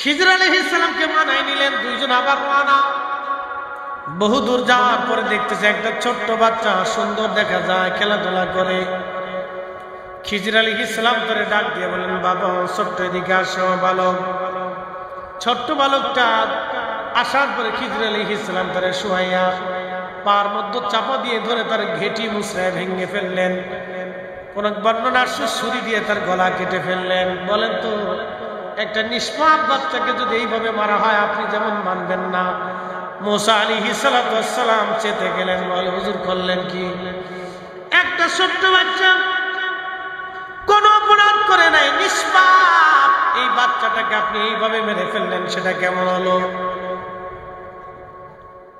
Khizr আলাইহিস সালামকে মানায় নিলেন, দুইজন আবার রওনা। বহু দূর যাওয়ার পরে দেখতেছে একটা ছোট্ট বাচ্চা, সুন্দর দেখা যায়, খেলাধুলা করে। খিজর আলাইহিস সালাম তারে ডাক দিয়ে বলেন, বাবা ছোট্ট এদিকে আসো বালক। ছোট্ট বালকটা আসার পরে খিজর আলাইহিস সালাম তারে শুয়াইয়া পার মধ্যে চাপা দিয়ে ধরে তার ঘেঁটি মুছড়ায় ভেঙে ফেললেন। কোন বর্ণনার ছুরি দিয়ে তার গলা কেটে ফেললেন। বলেন তো, একটা নিষ্পাপ বাচ্চাকে যদি এইভাবে মারা হয়, আপনি যেমন মানবেন না। মুসা আলাইহিস সালাতু ওয়াস সালাম চেতে গেলেন, বলে হুজুর করলেন কি? একটা ছোট্ট বাচ্চা কোন অপরাধ করে নাই, নিষ্পাপ, এই বাচ্চাটাকে আপনি এইভাবে মেরে ফেললেন, সেটা কেমন হলো?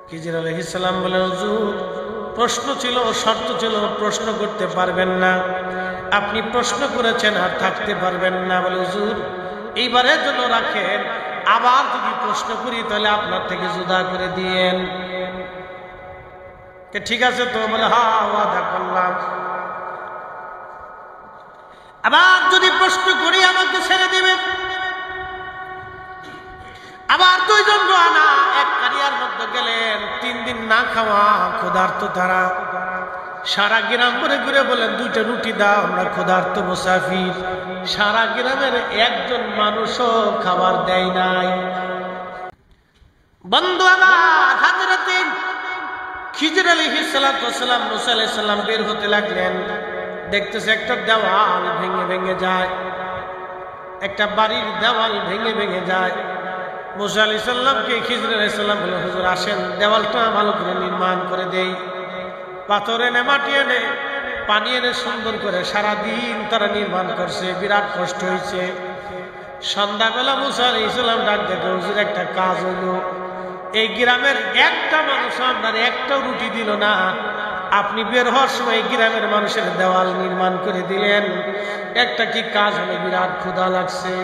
খিজর আলাইহিস সালাম বলেন, হুজুর প্রশ্ন ছিল, শর্ত ছিল, প্রশ্ন করতে পারবেন না। আপনি প্রশ্ন করেছেন আর থাকতে পারবেন না। বলে হুজুর এইবারের জন্য রাখেন, আবার যদি প্রশ্ন করি তাহলে আপনার থেকে জুদা করে দিয়েন। ঠিক আছে তো? বলে হ্যাঁ, ওয়াদা করলাম। আবার যদি প্রশ্ন করি আমাকে ছেড়ে দিবেন। আবার দুইজন রওনা, এক কারিয়ার মধ্যে গেলেন। 3 দিন না খাওয়া, ক্ষুধার্ত তারা। সারা গ্রাম ঘুরে ঘুরে বলেন, 2টা রুটি দাও, আমরা ক্ষুধার্ত মুসাফির। সারা গ্রামের একজন মানুষও খাবার দেয় নাই। বন্ধু আমার, হযরতে খিজর আলাইহিস সালাতু ওয়াস সালাম মুসা আলাইহিস সালাম বের হতে লাগলেন। দেখতেছে একটা দেওয়াল ভেঙে ভেঙে যায়, একটা বাড়ির দেওয়াল ভেঙে ভেঙে যায়। মুসা আলাইহিস সালামকে খিজর আলাইহিস সালাম বলে, হুজুর আসেন দেওয়ালটা ভালো করে নির্মাণ করে দেই। পাথর এনে, মাটি এনে, পানি এনে সুন্দর করে সারাদিন তারা নির্মাণ করছে। বিরাট কষ্ট হয়েছে। সন্ধ্যাবেলা মুসা আলাইহিস সালাম ডাক দেখে, হুজুর একটা কাজ হইল, এই গ্রামের একটা মানুষ আপনার একটাও রুটি দিল না। আপনি বের হওয়ার সময় গ্রামের মানুষের দেওয়াল নির্মাণ করে দিলেন। একটা কি কাজ হলো? বিরাট ক্ষুধা লাগছে।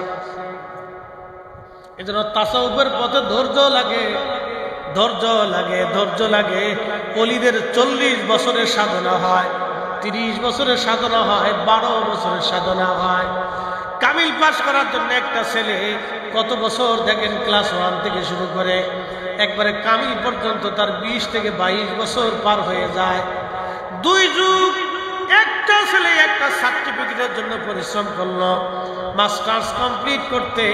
এজন্য তাসাউফের পথে ধৈর্য লাগে, ধৈর্য লাগে, ধৈর্য লাগে। ওলিদের 40 বছরের সাধনা হয়, 30 বছরের সাধনা হয়, 12 বছরের সাধনা হয়। কামিল পাস করার জন্য একটা ছেলে কত বছর দেখেন, ক্লাস 1 থেকে শুরু করে একবারে কামিল পর্যন্ত তার 20 থেকে 22 বছর পার হয়ে যায়। 2 যুগ একটা ছেলে একটা সার্টিফিকেটের জন্য পরিশ্রম করলো। মাস্টার্স কমপ্লিট করতে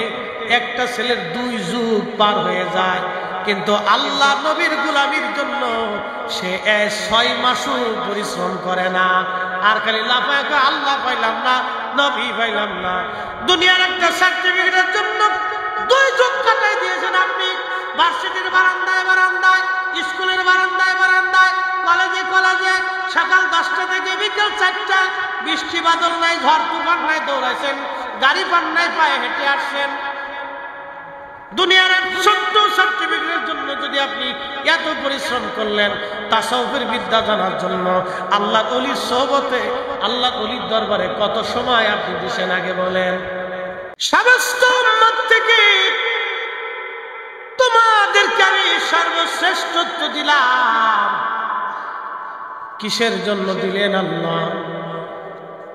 একটা ছেলের 2 যুগ পার হয়ে যায়। কিন্তু আল্লাহ নবীর গোলামির জন্য সে 6 মাসও পরিশ্রম করে না। আর খালি লাফায়, আল্লাহ পাইলাম না, নবী পাইলাম না। দুনিয়ার একটা সার্টিফিকেটের জন্য 2 যুগ কাটাই দিয়েছেন আপনি। ভার্সিটির বারান্দায় বারান্দায়, স্কুলের বারান্দায় বারান্দায়, কলেজে কলেজে, সকাল 10টা থেকে বিকেল 4টা, বৃষ্টি বাদল নাই, ঝড় তুফান নাই, দৌড়াইছেন, গাড়ি পান নাই, পায়ে হেঁটে আসছেন। দুনিয়ার ছোট্ট সার্টিফিকেটের জন্য যদি আপনি এত পরিশ্রম করলেন, তাসাউফের বিদ্যা জানার জন্য, আল্লাহ ওলির সোহবতে, আল্লাহ ওলির দরবারে কত সময় আপনি দিছেন আগে বলেন? সমস্ত উম্মত থেকে তোমাদেরকে আমি সর্বশ্রেষ্ঠত্ব দিলাম। কিসের জন্য দিলেন আল্লাহ?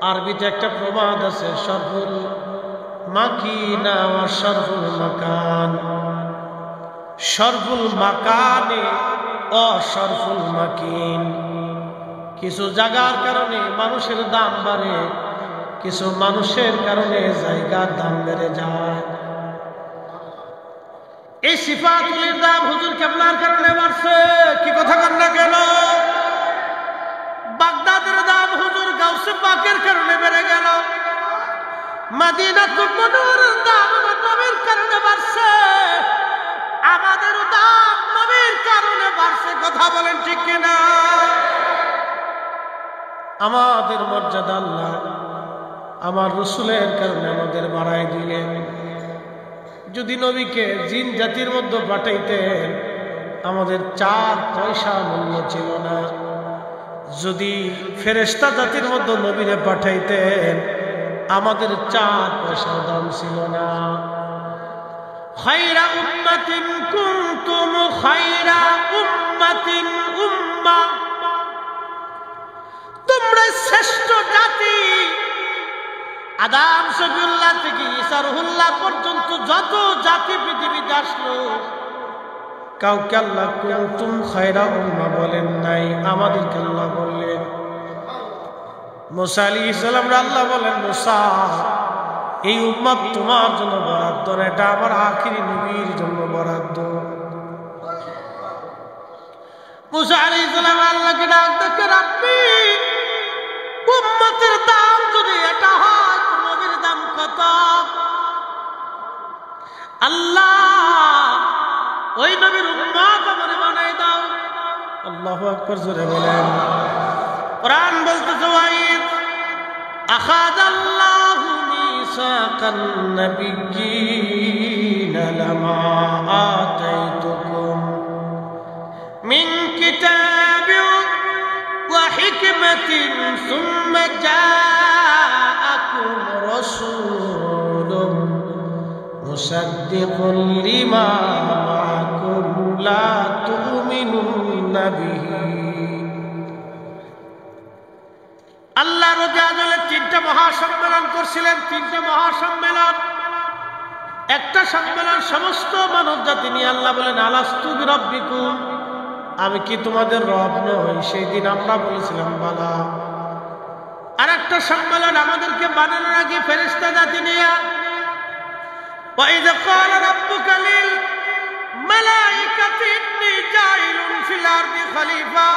আরবিতে একটা প্রবাদ আছে, সরফুল মাকিনা ওয়া সরফুল মাকান। সরফুল মাকানে ও সরফুল মাকিন। কিছু জায়গার কারণে মানুষের দাম বাড়ে, কিছু মানুষের কারণে জায়গার দাম বেড়ে যায়। এই সিফাতুলের দাম হুজুর কেবলার কারণে বাড়ছে। কি কথা কন না কেন? বাগদাদের দাম হুজুর গাউসে পাকের কারণে বেড়ে গেল। মদিনাতুল মুনাওয়ারার দাম নবীর কারণে বাড়ছে। আমাদের দাম নবীর কারণে বাড়ছে। কথা বলেন ঠিক কিনা? আমাদের মর্যাদা আল্লাহ আমার রাসূলের কারণে আমাদের বাড়ায় দিলেন। যদি নবীকে জিন জাতির মধ্যে পাঠাইতেন, আমাদের 4 পয়সা মূল্য ছিল না। যদি ফেরেশতা জাতির মধ্যে নবীরে পাঠাইতেন, আমাদের 4 পয়সা দাম ছিল না। খায়রা উম্মাতিন কুনতুম খায়রা উম্মাতিন উম্মাহ, তোমরা শ্রেষ্ঠ জাতি, আদম শফিউল্লাহ থেকে ঈসা রুহুল্লাহ পর্যন্ত যত জাতি পৃথিবীতে আসলো, কাউকে আল্লাহ কুনতুম খায়রা উম্মাহ বলেন নাই, আমাদেরকে আল্লাহ বললেন। মুসা আলাইহিস সালাম আল্লাহ বলেন, মুসা এই উম্মত তোমার জন্য বরাদ্দ না, এটা আমার আখিরি নবীর জন্য বরাদ্দ। মুসা আলাইহিস সালাম আল্লাহকে ডাক দেখে, রাব্বি উম্মতের দাম যদি এটা হয় তো নবীর দাম কত? আল্লাহ ওই নবীর উম্মত আমারে বানাই দাও। আল্লাহু আকবার, জোরে বলেন। কুরআন বলতেছে, ওয়াইদ আখাযাল্লাহু মিসাকান নাবিয়্যিনা লামা আতাইতুকুম মিন কিতাবিন ওয়া হিকমাতিন সুম্মা জাআকুম রাসূলুম মুসাদ্দিকুন লিমা মাআকুম লা তু'মিনুনা বিহি। আল্লাহ রাজুলে 3টা মহাসম্মেলন করছিলেন, 3টা মহাসম্মেলন। একটা সম্মেলন সমস্ত মানব জাতি নিয়ে আল্লাহ বলেন, আলাস্তু বিরাব্বিকুম, আমি কি তোমাদের রব নই? সেই দিন আমরা বলেছিলাম বালা। আর একটা সম্মেলন আমাদেরকে বানানোর আগে ফেরেশতা জাতি নিয়ে, وَإِذْ قَالَ رَبُّكَ لِلْمَلَائِكَةِ إِنِّي جَاعِلٌ فِي الْأَرْضِ خَلِيفَةً,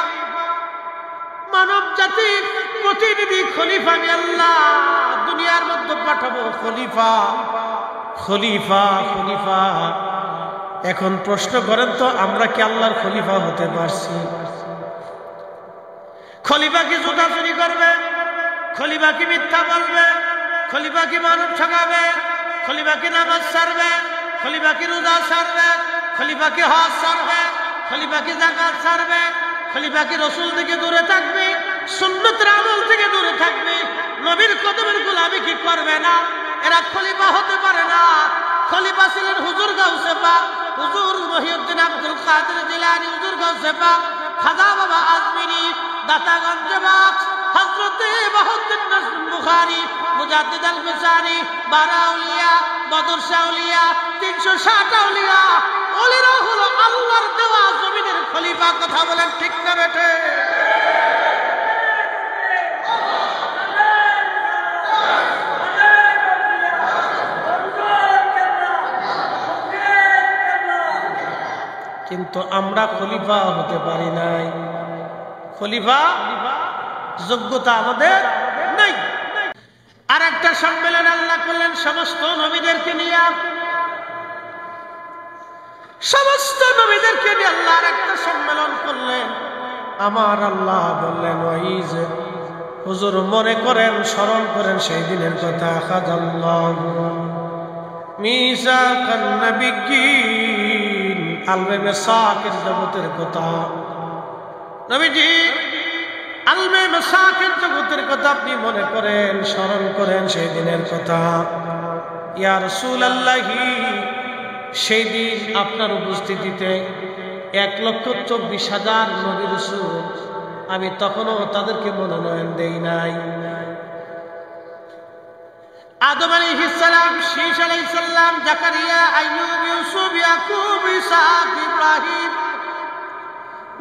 মানব জাতির প্রতিনিধি খলিফা আমি আল্লাহ দুনিয়ার মধ্যে পাঠাবো। খলিফা খলিফা খলিফা। এখন প্রশ্ন করেন তো, আমরা কি আল্লাহর খলিফা হতে পারছি? খলিফা কি জুতা চুরি করবে? খলিফা কি মিথ্যা বলবে? খলিফা কি মানব ঠকাবে? খলিফা কি নামাজ ছাড়বে? খলিফা কি রোজা ছাড়বে? খলিফা কি হজ ছাড়বে? খলিফা কি যাকাত ছাড়বে? খলিফা কি রাসূল থেকে দূরে থাকবে? সুন্নতের আমল থেকে দূরে থাকবে? নবীর কদমের গোলামি কি করবে না? এরা খলিফা হতে পারে না। খলিফা ছিলেন হুজুর গাউসে পাক, হুজুর মহিউদ্দিন আব্দুল কাদের জিলানী, হুজুর গাউসে পাক খাজা বাবা আজমিরি, দাতাগঞ্জ বাগ, হযরতে বাহাউদ্দিন নাজম বুখারী, মুজাদ্দিদ আল মিসানি, 12 আউলিয়া, বদর শাহ আউলিয়া, 360 আউলিয়া। ওলিরা হলো আল্লাহর দেওয়া জমিনের খলিফা। কথা বলেন ঠিক না বেটে? কিন্তু আমরা খলিফা হতে পারি নাই। খলিফা যোগ্যতা আমাদের নেই। আর একটা সম্মেলন আল্লাহ করলেন সমস্ত নবীদেরকে নিয়ে, সমস্ত নবীদেরকে নিয়ে আল্লাহ আর একটা সম্মেলন করলেন। আমার আল্লাহ বললেন, ওয়াইজ হুজুর মনে করেন, স্মরণ করেন সেই দিনের কথা। আখাযাল্লাহু মিসাকান নাবিয়্যিন, আলমে মিসাকের জগতের কথা। নবীজি আলমে মিসাকের জগতের কথা আপনি মনে করেন, স্মরণ করেন সেই দিনের কথা। ইয়া রাসূলুল্লাহি, সেই দিন আপনার উপস্থিতিতে 1,24,000 নবী রাসূল, আমি তখনও তাদেরকে মনোনয়ন দেই নাই। আদম আলাইহিস সালাম, শীশ আলাইহিস সালাম, জাকারিয়া, আইয়ুব, ইউসুফ, ইয়াকুব, ইসহাক, ইব্রাহিম,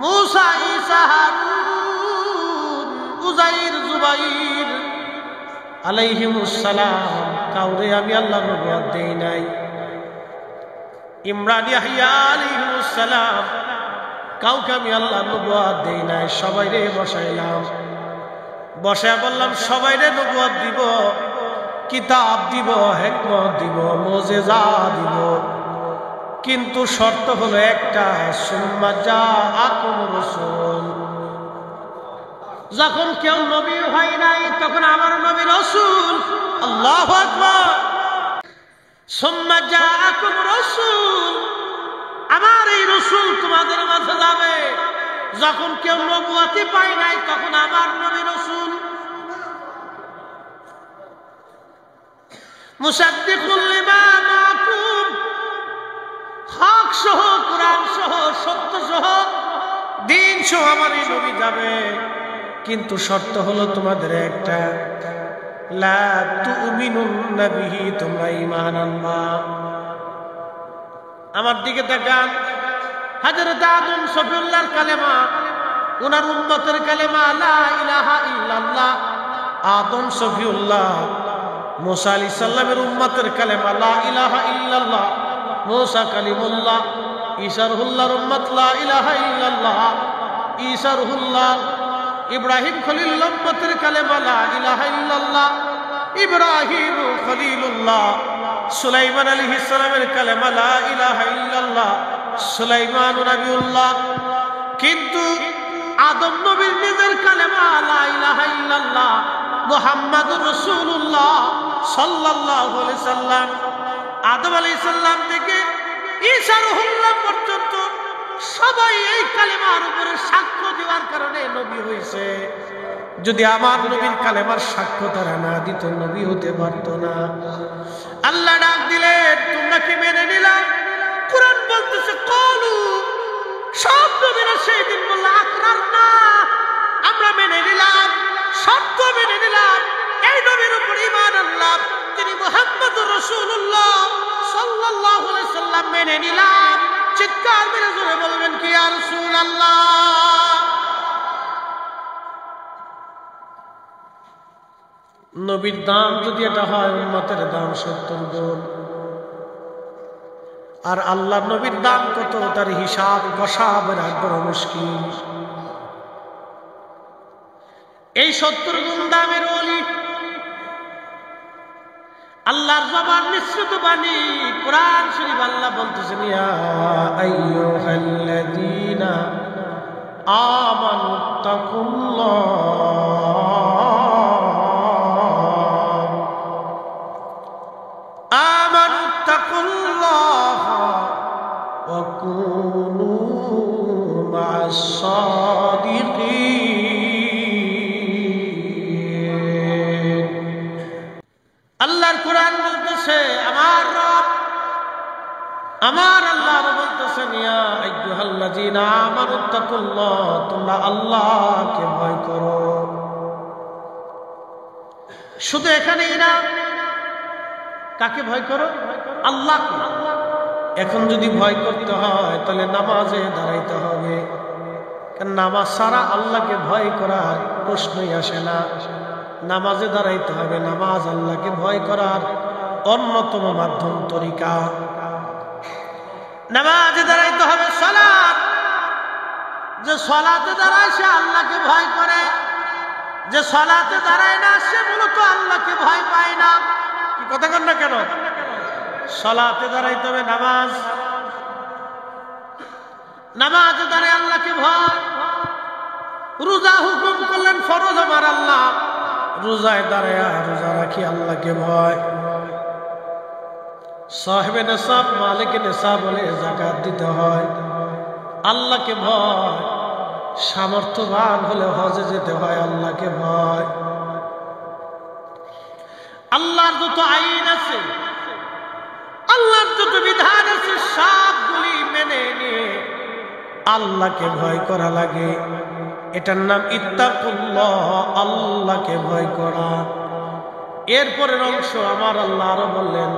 মুসা, ঈসা, হারুন, উযাইর, জুবাইর আলাইহিমুস সালাম, কাউরে আমি আল্লাহর নবুয়ত দেই নাই। ইমরান, ইয়াহইয়া আলাইহিমুস সালাম, কাউকে আমি আল্লাহর নবুয়ত দেই নাই। সবাইরে বসাইলাম, বসায় বললাম সবাইরে নবুয়ত দিব, কিতাব দিব, হিকমত দিব, মুজিজা দিব, কিন্তু শর্ত হলো একটা, সুম্মা জাআকুম রাসূল। যখন কেউ নবী হয় নাই তখন আমার নবী রাসূল। আল্লাহু আকবার। সুম্মা জাআকুম রাসূল, আমার এই রাসূল তোমাদের মাঝে যাবে। যখন কেউ নবুয়তি পায় নাই তখন আমার নবী রাসূল। মুসাদ্দিকুল লিমা মাআকুম, হক সহ, কোরআন সহ, সত্য সহ, দিন সহ আমার এই নবী যাবে, কিন্তু শর্ত হলো তোমাদের একটা, লা তুমিনুন্না বিহি, তোমরা ঈমান আনবা। আমার দিকে তাকান, হযরত আদম শফিউল্লাহর কালেমা, ওনার উম্মতের কালেমা লা ইলাহা ইল্লাল্লাহ। আদম শফিউল্লাহ, মুসা আলাইহিস সালামের উম্মতের কালেমা লা ইলাহা ইল্লাল্লাহ। মুসা কালিমুল্লাহ, ঈসা রুহুল্লাহর উম্মত লা ইলাহা ইল্লাল্লাহ। ঈসা রুহুল্লাহ, ইব্রাহিম খলিলুল্লাহ উম্মতের কালেমা লা ইলাহা ইল্লাল্লাহ। ইব্রাহিম খলিলুল্লাহ, সুলাইমান আলাইহিস সালামের কালেমা লা ইলাহা ইল্লাল্লাহ। সুলাইমান নবিউল্লাহ। কিন্তু আদম নবীর নিজের কালেমা লা ইলাহা ইল্লাল্লাহ মুহাম্মাদুর রাসূলুল্লাহ সাল্লাল্লাহু আলাইহি সাল্লাম। আদম আলাইহিস সালাম থেকে ঈসা রুহুল্লাহ পর্যন্ত সবাই এই কালেমার উপরে সাক্ষ্য দেওয়ার কারণে নবী হয়েছে। যদি আমার নবীর কালেমার সাক্ষ্য তারা না দিত, নবী হতে পারত না। আল্লাহ ডাক দিলেন, তোমরা কি মেনে নিলা? কুরআন বলতেছে ক্বালু, সব নবীরা সেই দিন বলল আকরারনা, আমরা মেনে নিলাম, সত্য মেনে নিলাম, এই নবীর উপর ঈমান আনলাম, তিনি মুহাম্মদুর রাসূলুল্লাহ সাল্লাল্লাহু আলাইহি সাল্লাম মেনে নিলাম। চিৎকার মেরে জোরে বলবেন কি ইয়া রাসূলুল্লাহ। নবীর দাম যদি এটা হয়, উম্মতের দাম 70 গুণ। আর আল্লাহ নবীর দাম কত, তার হিসাব কষাব রাখবো মুশকিল। এই 70 গুণ দামের ওলি, আল্লাহর জবান নিঃসৃত বাণী কোরআন শরীফ আল্লাহ বলতেছেন, ইয়া আইয়ুহাল্লাযীনা আমানুত্তাকুল্লাহ ওয়া কুনু মা'আস সাদিকিন। আল্লাহর কোরআন বলতেছে, আমার রব, আমার আল্লাহ বলতেছেন, ইয়া আইয়ুহাল্লাযীনা আমানুত্তাকুল্লাহ, তোমরা আল্লাহকে ভয় করো। শুধু এখানেই না, কাকে ভয় করো? আল্লাহকে। এখন যদি ভয় করতে হয় তাহলে নামাজে দাঁড়াইতে হবে, কারণ নামাজ ছাড়া আল্লাহকে ভয় করার প্রশ্নই আসে না। নামাজে দাঁড়াইতে হবে, নামাজ আল্লাহকে ভয় করার অন্যতম মাধ্যম তরিকা। নামাজে দাঁড়াইতে হবে, সালাত, যে সালাতে দাঁড়ায় সে আল্লাহকে ভয় করে, যে সালাতে দাঁড়ায় না সে মূলত আল্লাহকে ভয় পায় না। কি কথা কন না কেন? সালাতে দাঁড়াইতে হবে, নামাজ, নামাজে দাঁড়ায় আল্লাহকে ভয়। রোজা হুকুম করলেন ফরজ আমার আল্লাহ, রোজায় দাঁড়ায় রোজা রাখি আল্লাহকে ভয়। সাহেবে নেশাব মালিকে নেশাব বলে যাকাত দিতে হয়, আল্লাহকে ভয়। সামর্থ্যবান হলে হজে যেতে হয়, আল্লাহকে ভয়। আল্লাহর যত আইন আছে, আল্লাহর যত বিধান আছে, সবগুলি মেনে নিয়ে আল্লাহকে ভয় করা লাগে। এটার নাম ইত্তাকুল্লাহ, আল্লাহকে ভয় করা। এরপরের অংশ আমার আল্লাহ আরো বললেন,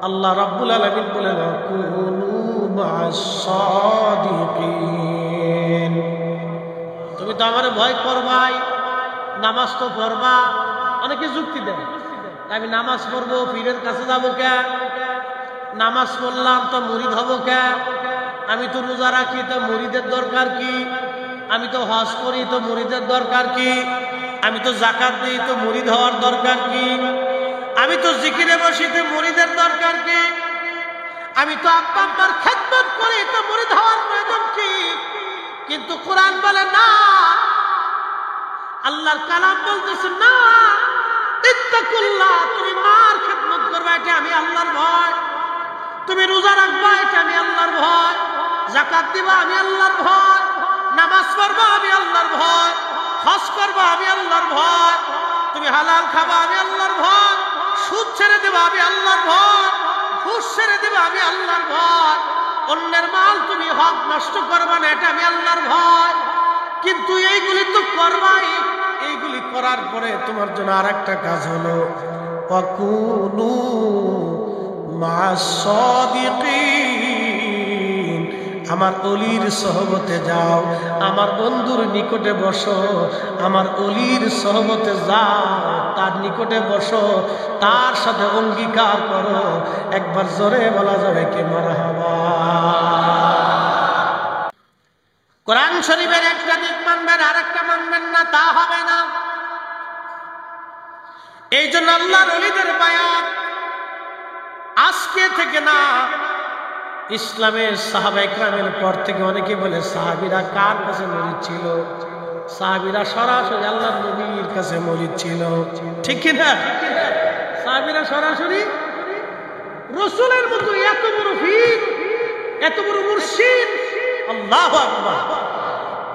আল্লাহ রাব্বুল আলামিন বলেন, কুনু মা'আস সাদিকিন, তুমি তো আমারে ভয় করবাই, নামাজ তো পড়বা। অনেকে যুক্তি দেয়, আমি নামাজ পড়বো, পীরের কাছে যাবো কে? নামাজ পড়লাম তো মুরিদ হবো কে? আমি তো রোজা রাখি, তো মুরিদের দরকার কি? আমি তো হজ করি, তো মুরিদের দরকার কি? আমি তো যাকাত দিই, তো মুরিদ হওয়ার দরকার কি? আমি তো জিকিরে বসি, তো মুরিদের দরকার কি? আমি তো আব্বা আম্মার খেদমত করি, তো মুরিদ হওয়ার প্রয়োজন কি? কিন্তু কোরআন বলে না, আল্লাহর কালাম বলতেছে না, ইত্তাকুল্লাহ, তুমি মার খেদমত করবে, এটা আমি আল্লাহর ভয়। তুমি রোজা রাখবা, এটা আমি আল্লাহর ভয়। যাকাত দিবা, আমি আল্লাহর ভয়। নামাজ পড়বা, আমি আল্লাহর ভয়। হজ করবা, আমি আল্লাহর ভয়। তুমি হালাল খাবা, আমি আল্লাহর ভয়। সুদ ছেড়ে দেবা, আমি আল্লাহর ভয়। ঘুষ ছেড়ে দেবা, আমি আল্লাহর ভয়। অন্যের মাল তুমি হক নষ্ট করবা না, এটা আমি আল্লাহর ভয়। কিন্তু এইগুলি তো করবাই, এইগুলি করার পরে তোমার জন্য আরেকটা কাজ হলো ওয়াকুনু মা'আস সাদিকিন, আমার অলির সহবতে যাও, আমার বন্ধুর নিকটে বসো, আমার অলির সহবতে যাও, তার নিকটে বসো, তার সাথে অঙ্গীকার করো। একবার জোরে বলা যাবে কি মারহাবা। কোরআন শরীফের একটা দিক মানবেন আর একটা মানবেন না, তা হবে না। এই জন্য আল্লাহর ওলিদের বায়াত আজকে থেকে না, ইসলামের সাহাবায়ে কেরামের পর থেকে অনেকে বলে সাহাবীরা কার কাছে মুরিদ ছিল? সাহাবীরা সরাসরি আল্লাহর নবীর কাছে মুরিদ ছিল, ঠিক কি না? সাহাবীরা সরাসরি রাসূলের মতো এত বড় পীর, এত বড় মুর্শিদ। আল্লাহু আকবার।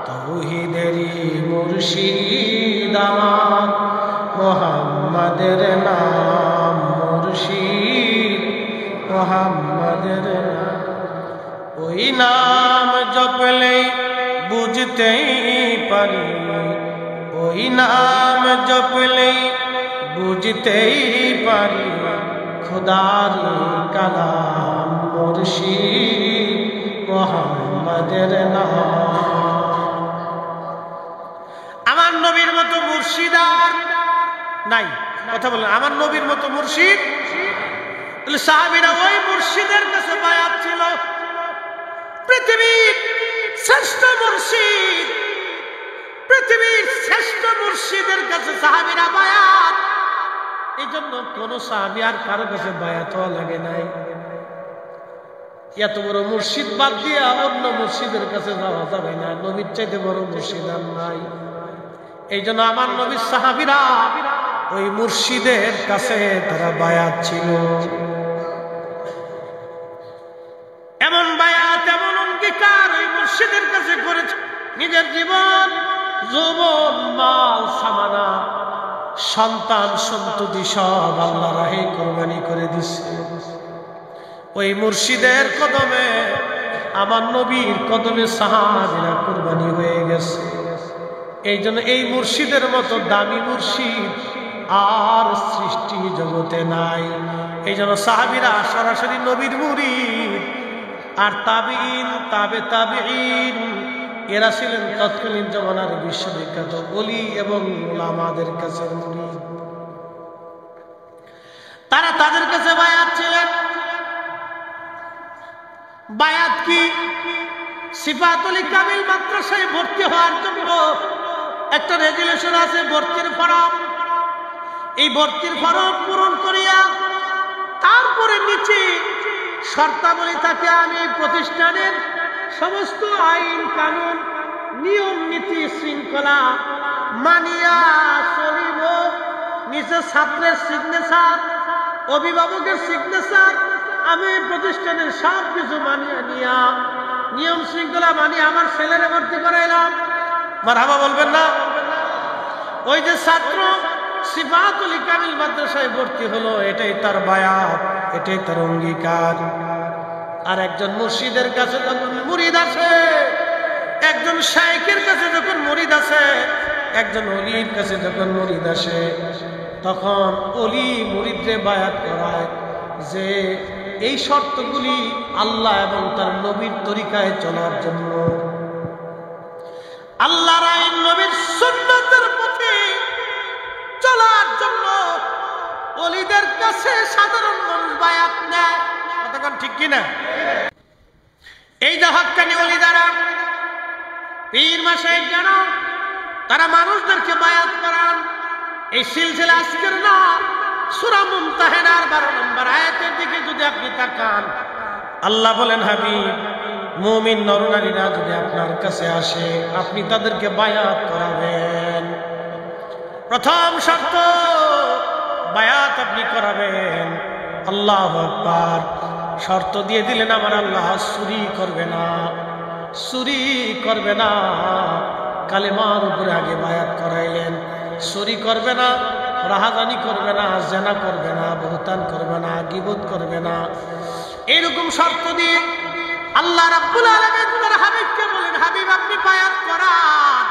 তাওহীদেরই মুর্শিদ আমার মুহাম্মাদের নাম, মুর্শিদ মুহাম্মাদের নাম। ওই নাম জপলেই বুঝতেই পারি, ওই নাম জপলেই বুঝতেই পারি, খোদার কালাম মুর্শিদ মুহাম্মাদের নাম। আমার নবীর মতো মুর্শিদ আর নাই। কথা বলেন, আমার নবীর মতো মুর্শিদ। তাহলে সাহাবীরা ওই মুর্শিদের কাছে বায়াত ছিল। পৃথিবীর শ্রেষ্ঠ মুর্শিদ, পৃথিবীর শ্রেষ্ঠ মুর্শিদের কাছে সাহাবীরা বায়াত। এই জন্য কোন সাহাবী আর কারো কাছে বায়াত হওয়া লাগে নাই। এত বড় মুর্শিদ বাদ দিয়ে অন্য মুর্শিদের কাছে যাওয়া যাবে না। নবীর চাইতে বড় মুর্শিদ আর নাই। এই জন্য আমার নবীর সাহাবীরা ওই মুর্শিদের কাছে তারা বায়াত ছিল। এমন বায়াত, এমন অঙ্গীকার ওই মুর্শিদের কাছে করেছে। নিজের জীবন, যৌবন, মাল সামানা, সন্তান সন্ততি সব আল্লাহর রাহে কুরবানি করে দিচ্ছে। ওই মুর্শিদের কদমে, আমার নবীর কদমে সাহাবীরা কুরবানি হয়ে গেছে। এই জন্য এই মুর্শিদের মতো দামি মুর্শিদ আর সৃষ্টি জগতে নাই। এই জন্য সাহাবীরা সরাসরি নবীর মুরিদ। আর তাবিঈন, তাবে তাবিঈন, এরা ছিলেন তৎকালীন জমানার বিশ্ববিখ্যাত ওলি এবং উলামাদের কাছে মুরিদ। তারা তাদের কাছে বায়াত ছিলেন। বায়াত কি? সিফাতুল কামিল মাদ্রাসায় ভর্তি হওয়ার জন্য একটা রেজুলেশন আছে, ভর্তির ফরম। এই ভর্তির ফরম পূরণ করিয়া তারপরে নিচে শর্তাবলী থাকে, আমি প্রতিষ্ঠানের সমস্ত আইন কানুন, নিয়ম নীতি শৃঙ্খলা মানিয়া চলিব। নিচে ছাত্রের সিগনেচার, অভিভাবকের সিগনেচার, আমি প্রতিষ্ঠানের সব কিছু মানিয়ে নিয়া, নিয়ম শৃঙ্খলা মানিয়ে আমার ছেলেরে ভর্তি করাইলাম। মারহাবা বলবেন না? ওই যে ছাত্র সিফাতুল কামিল মাদ্রাসায় ভর্তি হলো, এটাই তার বায়াত, এটাই তার অঙ্গীকার। আর একজন মুর্শিদের কাছে যখন মুরিদ আসে, একজন শাইখের কাছে যখন মুরিদ আসে, একজন ওলির কাছে যখন মুরিদ আসে, তখন ওলি মুরিদরে বায়াত করায় যে এই শর্তগুলি আল্লাহ এবং তার নবীর তরিকায় চলার জন্য, আল্লাহর আইন নবীর সুন্নতের পথে চলার জন্য ওলিদের কাছে সাধারণ মানুষ বায়াত নেয়। কতক্ষণ ঠিক কিনা? এই যে হক্কানি ওলি দ্বারা পীর মাশায়েখ যেন তারা মানুষদেরকে বায়াত করান, এই সিলসিলা আজকের না, সূরা মুমতাহিনার 12 নম্বর আয়াতের দিকে যদি আপনি তাকান, আল্লাহ বলেন, হাবিব, মুমিন নরনারীরা যদি আপনার কাছে আসে, আপনি তাদেরকে বায়াত করাবেন। প্রথম শর্ত, বায়াত আপনি করাবেন। আল্লাহু আকবার। শর্ত দিয়ে দিলেন আমার আল্লাহ, চুরি করবে না, চুরি করবে না। কালেমার উপরে আগে বায়াত করাইলেন। চুরি করবে না, রাহাজানি করবে না, জেনা করবে না, বহুতান করবে না, গীবত করবে না। এরকম শর্ত দিয়ে আল্লাহ রাব্বুল আলামিন তার হাবিবকে বলেন, হাবিব আপনি বায়াত করান।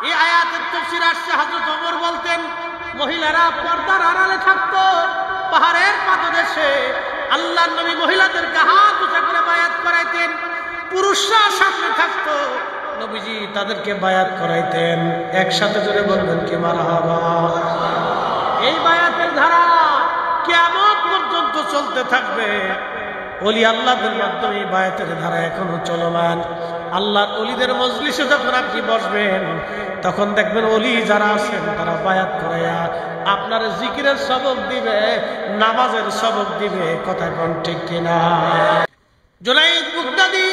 এই আয়াতের তাফসীর আসছে, হযরত ওমর বলতেন মহিলারা পর্দার আড়ালে থাকতো, পাহাড়ের পাদদেশে আল্লাহর নবী মহিলাদেরকে হাত উঁচা করে বায়াত করাইতেন, পুরুষরা সামনে থাকতো, নবীজি তাদেরকে বায়াত করাইতেন। একসাথে জোরে বলবেন কি মারহাবা। এই বায়াতের ধারা কিয়ামত পর্যন্ত চলতে থাকবে। ওলি আল্লাহদের মাধ্যমে এই বায়াতের ধারা এখনো চলমান। আল্লাহর ওলিদের মজলিসে যখন আপনি বসবেন তখন দেখবেন ওলি যারা আছেন তারা বায়াত করাইয়া আপনার জিকিরের সবক দিবে, নামাজের সবক দিবে। কথা কোন ঠিক কিনা? জুনাইদ বাগদাদী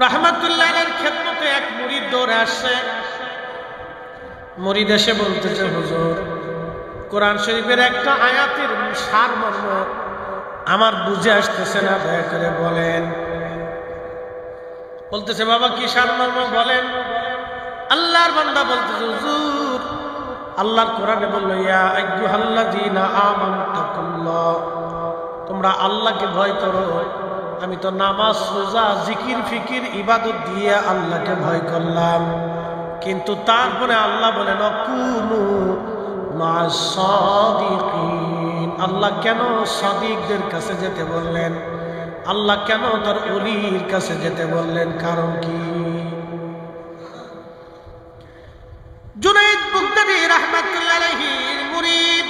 রাহমাতুল্লাহির খেদমতে এক মুরিদ দৌড়ে আসছে। মুরিদ এসে বলতেছে, হুজুর কোরআন শরীফের একটা আয়াতের সারমর্ম আমার বুঝে আসতেছে না, দয়া করে বলেন। বলতেছে, বাবা কি সারমর্ম বলেন। আল্লাহর বান্দা বলতেছে, হুজুর আল্লাহর কোরআনে বলল, ইয়া আইয়ুহাল্লাযীনা আমানু তাকুল্লাহ, তোমরা আল্লাহকে ভয় করো। আমি তো নামাজ, রোজা, জিকির, ফিকির, ইবাদত দিয়ে আল্লাহকে ভয় করলাম, কিন্তু তারপরে আল্লাহ বলেন কুনু মা'আস সাদিকিন। আল্লাহ কেন সাদিকদের কাছে যেতে বললেন? আল্লাহ কেন তার ওলির কাছে যেতে বললেন? কারণ কি? জুনাইদ বাগদাদী রাহমাতুল্লাহি আলাইহির মুরিদ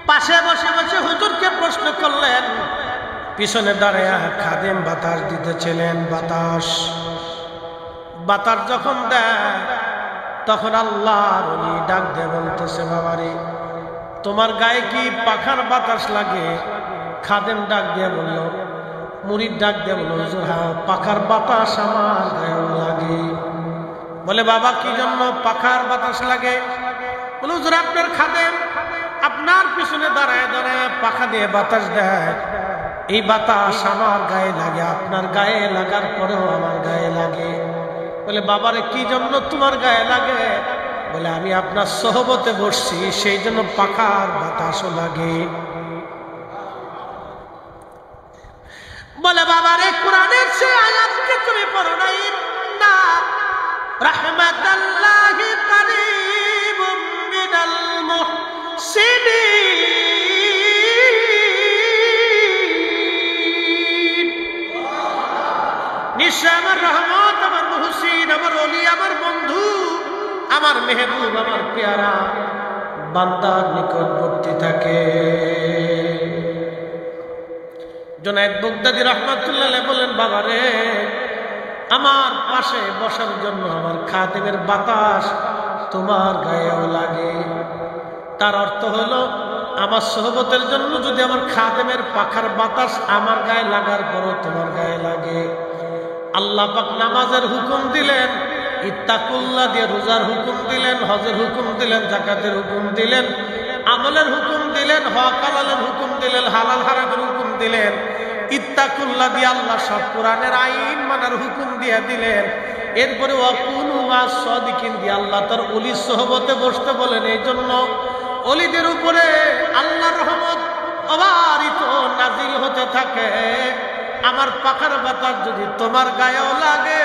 পাশে বসে বসে হুজুরকে প্রশ্ন করলেন। পিছনে দাঁড়ায় খাদেম বাতাস দিতেছিলেন। বাতাস যখন দেয় তখন আল্লাহর ওলি ডাক দিয়ে বলতেছে, বাবারে তোমার গায়ে কি পাখার বাতাস লাগে? খাদেম ডাক দিয়ে বলল, মুরিদ ডাক দিয়ে বলল, হুজুর হ্যাঁ, পাখার বাতাস আমার গায়ে লাগে। বলে, বাবা কি জন্য পাখার বাতাস লাগে? বলে, হুজুর আপনার খাদেম আপনার পিছনে দাঁড়ায় দাঁড়ায় পাখা দিয়ে বাতাস দেয়, এই বাতাস আমার গায়ে লাগে, আপনার গায়ে লাগার পরেও আমার গায়ে লাগে। বলে, বাবারে কি জন্য তোমার গায়ে লাগে? বলে, আমি আপনার সোহবতে বসছি, সেই জন্য পাখার বাতাসও লাগে। বলে, বাবারে কোরআনের সে আয়াতকে তুমি পড়ো নাই? না, রাহমাতাল্লাহি কারীবুম মিনাল মুহসিনিন। নিশ্চয় আমার রহমত, আমার মুহসিন, আমার ওলি, আমার বন্ধু, আমার মেহবুব, আমার পেয়ারা বান্দার নিকটবর্তী থাকে। জুনাইদ বাগদাদী রাহমাতুল্লাহ আলাইহি বলেন, বাবারে আমার পাশে বসার জন্য আমার খাদেমের বাতাস তোমার গায়েও লাগে। তার অর্থ হলো আমার সোহবতের জন্য যদি আমার খাদেমের পাখার বাতাস আমার গায়ে লাগার পরও তোমার গায়ে লাগে। আল্লাহ পাক নামাজের হুকুম দিলেন, ইত্তাকুল্লাহ দিয়ে রোজার হুকুম দিলেন, হজের হুকুম দিলেন, যাকাতের হুকুম দিলেন, আমলের হুকুম দিলেন, হক হালালের হুকুম দিলেন, হালাল হারামের হুকুম দিলেন। ইত্তাকুল্লাহ দিয়ে আল্লাহ সব কোরআনের আইন মানার হুকুম দিয়ে দিলেন। এরপরে ওয়াকুনু মা'আস সাদিকিন দিয়ে আল্লাহ তার ওলির সোহবতে বসতে বলেন। এই জন্য ওলিদের উপরে আল্লাহর রহমত অবারিত নাজিল হতে থাকে। আমার পাখার বাতাস যদি তোমার গায়েও লাগে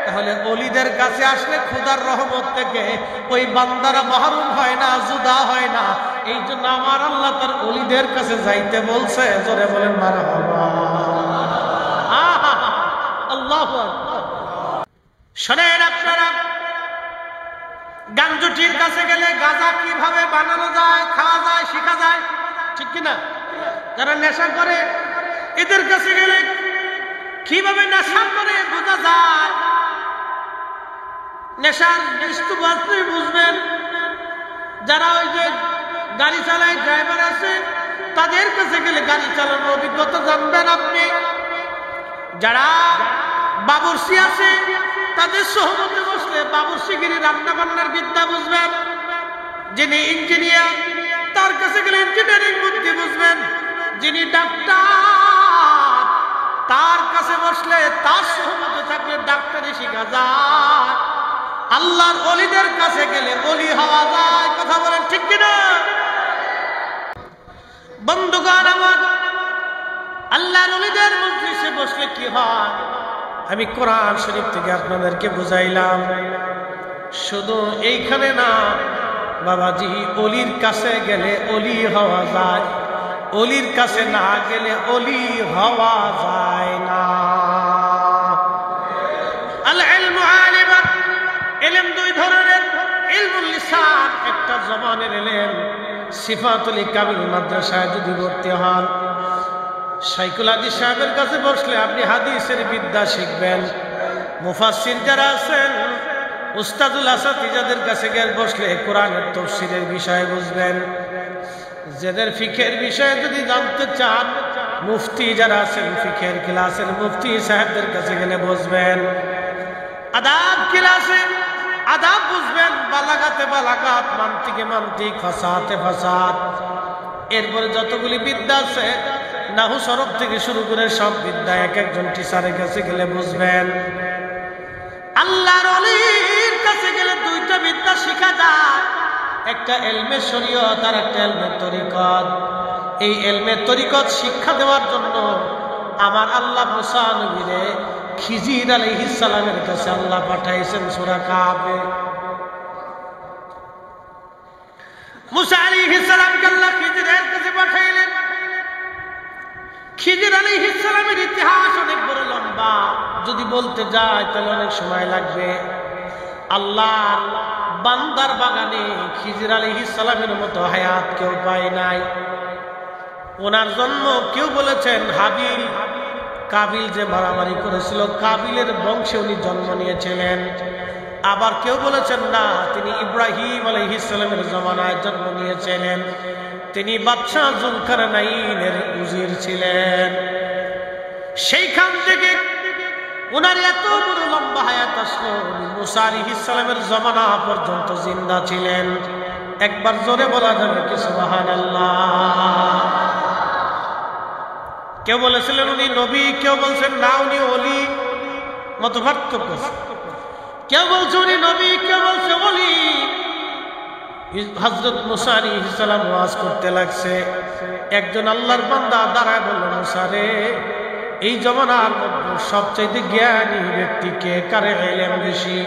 তাহলে ওলিদের কাছে আসলে খোদার রহমত থেকে ওই বান্দারা মাহরুম হয় না, জুদা হয় না। এই জন্য আমার আল্লাহ তার ওলিদের কাছে যাইতে বলছে। জোরে বলেন মারহাবা। আল্লাহু আকবার। শোনেন আপনারা, গাঞ্জুটির কাছে গেলে গাঁজা কিভাবে বানানো যায়, খাওয়া যায়, শেখা যায়, ঠিক কিনা? যারা নেশা করে এদের কাছে গেলে কিভাবে নেশা করে বোঝা যায়। নেশার দৃষ্টি বুঝবেন। যারা ওই যে গাড়ি চালায়, ড্রাইভার আছে, তাদের কাছে গেলে গাড়ি চালানোর অভিজ্ঞতা জানবেন আপনি। যারা বাবুর্চি আছে তাদের সহমতে বসলে বাবুর্চিগিরি রান্না বান্নার বিদ্যা বুঝবেন। যিনি ইঞ্জিনিয়ার তার কাছে গেলে ইঞ্জিনিয়ারিং বুদ্ধি বুঝবেন। যিনি ডাক্তার তার কাছে বসলে, তার সহমতে থাকলে ডাক্তারি শিখা যায়। আল্লাহর ওলিদের কাছে গেলে ওলি হওয়া যায়। কথা বলেন ঠিক কিনা? বন্ধুগণ আমার, আল্লাহর ওলিদের মজলিসে বসলে কি হয়? আমি কোরআন শরীফ থেকে আপনাদেরকে বুঝাইলাম। শুধু এইখানে না বাবাজি, অলির কাছে গেলে অলি হওয়া যায়, অলির কাছে না গেলে অলি হওয়া যায় না। আল ইলমু আলিমান, ইলম দুই ধরনের, ইলমুল লিসান একটা জবানের ইলম। সিফাতুল কামিল মাদ্রাসায় যদি ভর্তি হন, শাইখুল হাদিস সাহেবের কাছে বসলে আপনি হাদিসের বিদ্যা শিখবেন। মুফাসসির যারা আছেন, উস্তাদুল আসাতিজাদের কাছে গিয়ে বসলে কোরআনের তাফসীরের বিষয় বুঝবেন। যাদের ফিকহের বিষয়ে যদি জানতে চান, মুফতি যারা আছেন ফিকহের ক্লাসের মুফতি সাহেবদের কাছে গেলে বসবেন। আদাব ক্লাসে আদাব বুঝবেন, বালাগাতে বালাগাত, মান্তিকে মান্তিক, ফাসাহাতে ফাসাহাত। এরপরে যতগুলি বিদ্যা আছে নাহু সরফ থেকে শুরু করে সব বিদ্যা এক একজন টিচারের কাছে গেলে বুঝবেন। আল্লাহর ওলির কাছে গেলে দুইটা বিদ্যা শিখা যায়, একটা ইলমে শরীয়ত আর একটা ইলমে তরিকত। এই ইলমে তরিকত শিক্ষা দেওয়ার জন্য আমার আল্লাহ মুসা নবীরে খিজির আলাইহিস সালামের কাছে আল্লাহ পাঠাইছেন। সূরা কাফে মুসা আলাইহিস সালামকে আল্লাহ খিজিরের কাছে পাঠাইলেন। খিজির আলাইহিস সালামের ইতিহাস অনেক বড় লম্বা, যদি বলতে যায় তাহলে অনেক সময় লাগবে। আল্লাহর বান্দার বাগানে খিজির আলাইহিস সালামের মতো হায়াত কেউ পায় নাই। ওনার জন্ম কেউ বলেছেন হাবিল কাবিল যে মারামারি করেছিল, কাবিলের বংশে উনি জন্ম নিয়েছিলেন। আবার কেউ বলেছেন না, তিনি ইব্রাহিম আলাইহিস সালামের জমানায় জন্ম নিয়েছিলেন। তিনি বাদশাহ জুলকারনাইনের উজির ছিলেন। সেইখান থেকে ওনার এত বড় লম্বা হায়াত আসলো, মুসা আলাইহিস সালামের জমানা পর্যন্ত জিন্দা ছিলেন। একবার জোরে বলা যাবে কি সুবহানাল্লাহ? কেউ বলেছিলেন উনি নবী, কেউ বলছেন না উনি ওলি, মত পার্থক্য। কেউ বলছে উনি নবী, কেউ বলছে ওলি। হযরত মুসা আলাইহিস সালাম ওয়াজ করতে লাগছে। একজন আল্লাহর বান্দা দাঁড়ায় বলল, মুসা রে, এই জমানার মধ্যে সবচেয়ে জ্ঞানী ব্যক্তি কে, কারে ইলম বেশি?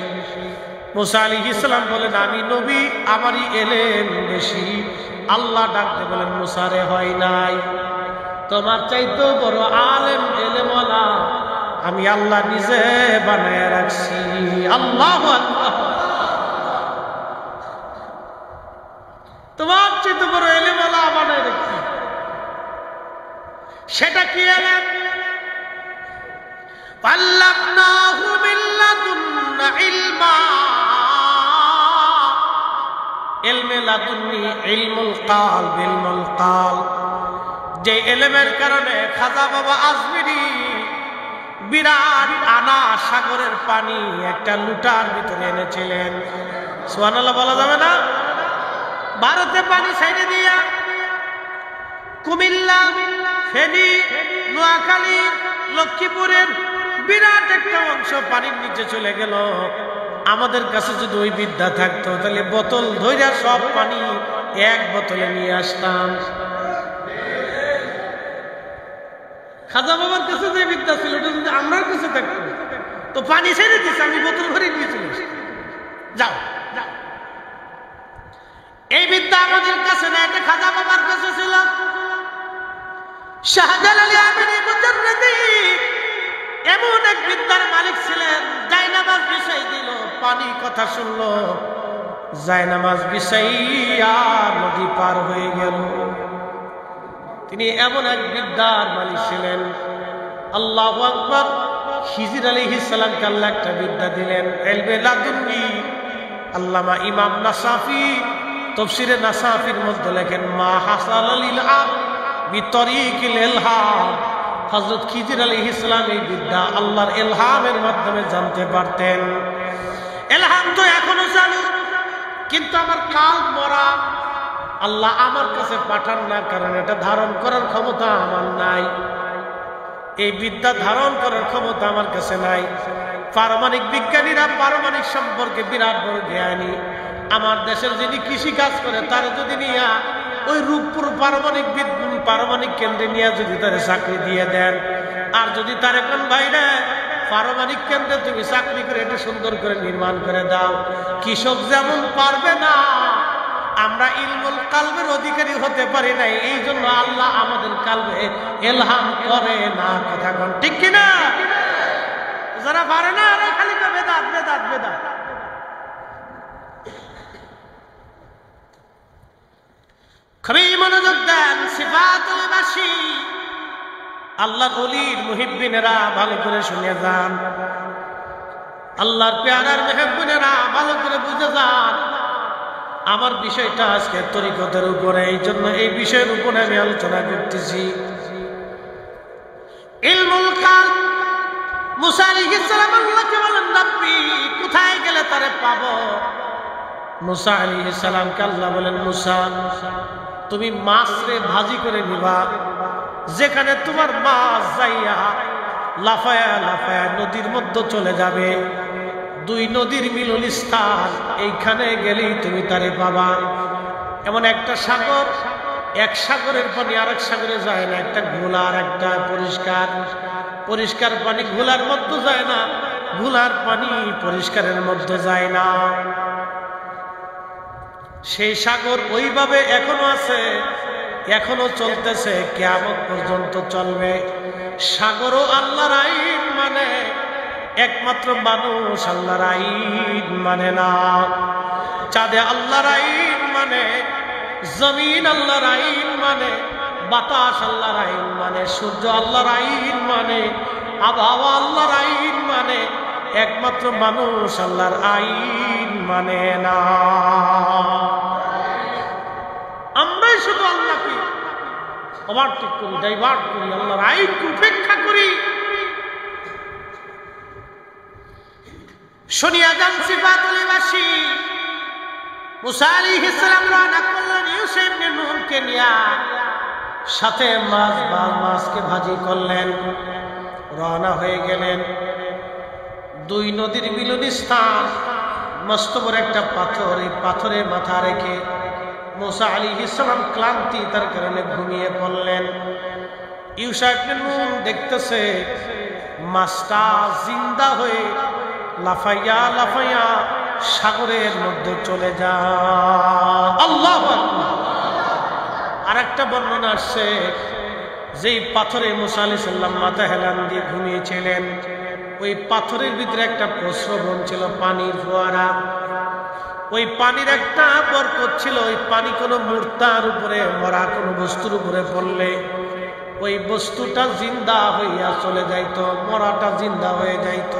মুসা আলাইহিস সালাম বলেন, আমি নবী, আমারই ইলম বেশি। আল্লাহ ডাকতে বলেন, মুসা রে, হয় নাই, তোমার চাইতেও বড় আলেম ইলমওয়ালা আমি আল্লাহ নিজে বানায় রাখছি। আল্লাহু আকবার। তোমার চাইতে বড় ইলমওয়ালা বানায় রাখছি। সেটা কি ইলম? আল্লামনাহু মিন লাদুন্না ইলমা। ইলমে লাদুন্নি ইলমুল কালব, ইলমুল কালব। যে ইলমের কারণে খাজা বাবা আজমিরি বিরাট আনা সাগরের পানি একটা লুটার ভিতরে এনেছিলেন। সুবহানাল্লাহ বলা যাবে না? ভারতে পানি ছেড়ে দিয়া কুমিল্লা, ফেনী, নোয়াখালী, লক্ষ্মীপুরের বিরাট একটা অংশ পানির নিচে চলে গেল। আমাদের কাছে যদি ওই বিদ্যা থাকতো তাহলে বোতল ধইরা সব পানি এক বোতলে নিয়ে আসতাম। খাজা বাবার কাছে যে বিদ্যা ছিল ওটা যদি আমার কাছে থাকতো তো পানি ছেড়ে দিচ্ছে, আমি বোতল ভরে নিয়ে চলে আসি। যাও, এই বিদ্যা আমাদের কাছে না, এটা খাজা বাবার কাছে ছিল। শাহজালাল আমিনী মুজাররদি এমন এক বিদ্যার মালিক ছিলেন, জায়নামাজ বিছাই দিল, পানি কথা শুনলো, জায়নামাজ বিছাইয়া নদী পার হয়ে গেল। তিনি এমন এক বিদ্যার মালিক ছিলেন। আল্লাহু আকবার। খিজির আলাইহিস সালামকে আল্লাহ একটা বিদ্যা দিলেন, ইলমে লাদুন্নি। আল্লামা ইমাম নাসাফি তাফসীরে নাসাফির মধ্যে লেখেন, মা হাসালাল ইলহাম বিতরিকিল ইলহাম। হযরত খিজির আলাইহিস সালাম এই বিদ্যা আল্লাহর ইলহামের মাধ্যমে জানতে পারতেন। ইলহাম তো এখনো চালু, কিন্তু আমার কালব মরা। আল্লাহ আমার কাছে পাঠান না, কারণ এটা ধারণ করার ক্ষমতা আমার নাই। এই বিদ্যা ধারণ করার ক্ষমতা আমার কাছে নাই। পারমাণবিক বিজ্ঞানীরা পারমাণবিক সম্পর্কে বিরাট বড় জ্ঞানী। আমার দেশের যিনি কৃষি কাজ করে তার যদি নিয়ে ওই রূপপুর পারমাণবিক কেন্দ্রে নিয়ে যদি তার চাকরি দিয়ে দেন, আর যদি তার এখন বাইরে পারমাণবিক কেন্দ্রে তুমি চাকরি করে এটা সুন্দর করে নির্মাণ করে দাও। কৃষক যেমন পারবে না, আমরা ইলমুল কালবের অধিকারী হতে পারি নাই, এই জন্য আল্লাহ আমাদের কালবে ইলহাম করে না। কথা কোন ঠিক কিনা? যারা পারে না এরা খালি বেদাত বেদাত বেদাত। খুবই মনোযোগ দেন, সিফাতুল মাশি আল্লাহর ওলির মুহিব্বিনেরা ভালো করে শুনে যান, আল্লাহর পেয়ারার মুহিব্বিনেরা ভালো করে বুঝে যান। আমার বিষয়টা আজকে তরিকতের উপরে, এই জন্য এই বিষয়ের উপরে আমি আলোচনা করতেছি। ইলমুল কাল, মুসা আলাইহিস সালাম আল্লাহকে বলেন, রাব্বি কোথায় গেলে তারে পাবো? মুসা আলাইহিস সালামকে আল্লাহ বলেন, মুসা তুমি মাছরে ভাজি করে নিবা, যেখানে তোমার মাছ যাইয়া লাফায়া লাফায়া নদীর মধ্যে চলে যাবে, দুই নদীর মিলন স্থান, এইখানে গেলেই তুমি তারে পাবা। এমন একটা সাগর, এক সাগরের পানি আরেক সাগরে যায় না, একটা ঘোলার একটা পরিষ্কার, পরিষ্কার পানি ঘোলার মধ্যে যায় না, ঘোলার পানি পরিষ্কারের মধ্যে যায় না। সেই সাগর ওইভাবে এখনো আছে, এখনো চলতেছে, কিয়ামত পর্যন্ত চলবে। সাগরও আল্লাহর আইন মানে, একমাত্র মানুষ আল্লাহর আইন মানে না। চাঁদে আল্লাহর আইন মানে, জমিন আল্লাহর আইন মানে, বাতাস আল্লাহর আইন মানে, সূর্য আল্লাহর আইন মানে, আবহাওয়া আল্লাহর আইন মানে, একমাত্র মানুষ আল্লাহর আইন মানে না। আমরাই শুধু আল্লাহকে ওভারটেক করি, ডাইভার্ট করি, আল্লাহর আইনকে উপেক্ষা করি। শুনিয়া যান সিফাতুল মাশি। মুসা আলাইহিস সালাম রওনা করলেন ইউসা ইবনে নূনকে নিয়া, সাথে মাছকে ভাজি করলেন, রওনা হয়ে গেলেন। দুই নদীর মিলন স্থান, মস্ত বড় একটা পাথর, এই পাথরে মাথা রেখে মুসা আলাইহিস সালাম ক্লান্তি তার কারণে ঘুমিয়ে পড়লেন। ইউসা ইবনে নূন দেখতেছে মাছটা জিন্দা হয়ে লাফাইয়া লাফাইয়া সাগরের মধ্যে চলে যায়। আল্লাহু আকবার। আরেকটা বর্ণনা আসছে, যেই পাথরে মুসা আলাইহিস সালাম মাথা হেলান দিয়ে ঘুমিয়েছিলেন, ওই পাথরের ভিতরে একটা প্রস্রবণ ছিল, পানির ফোয়ারা। ওই পানির একটা বরকত ছিল, ওই পানি কোনো মূর্তার উপরে, মরা কোনো বস্তুর উপরে পড়লে ওই বস্তুটা জিন্দা হইয়া চলে যাইত, মরাটা জিন্দা হয়ে যাইত।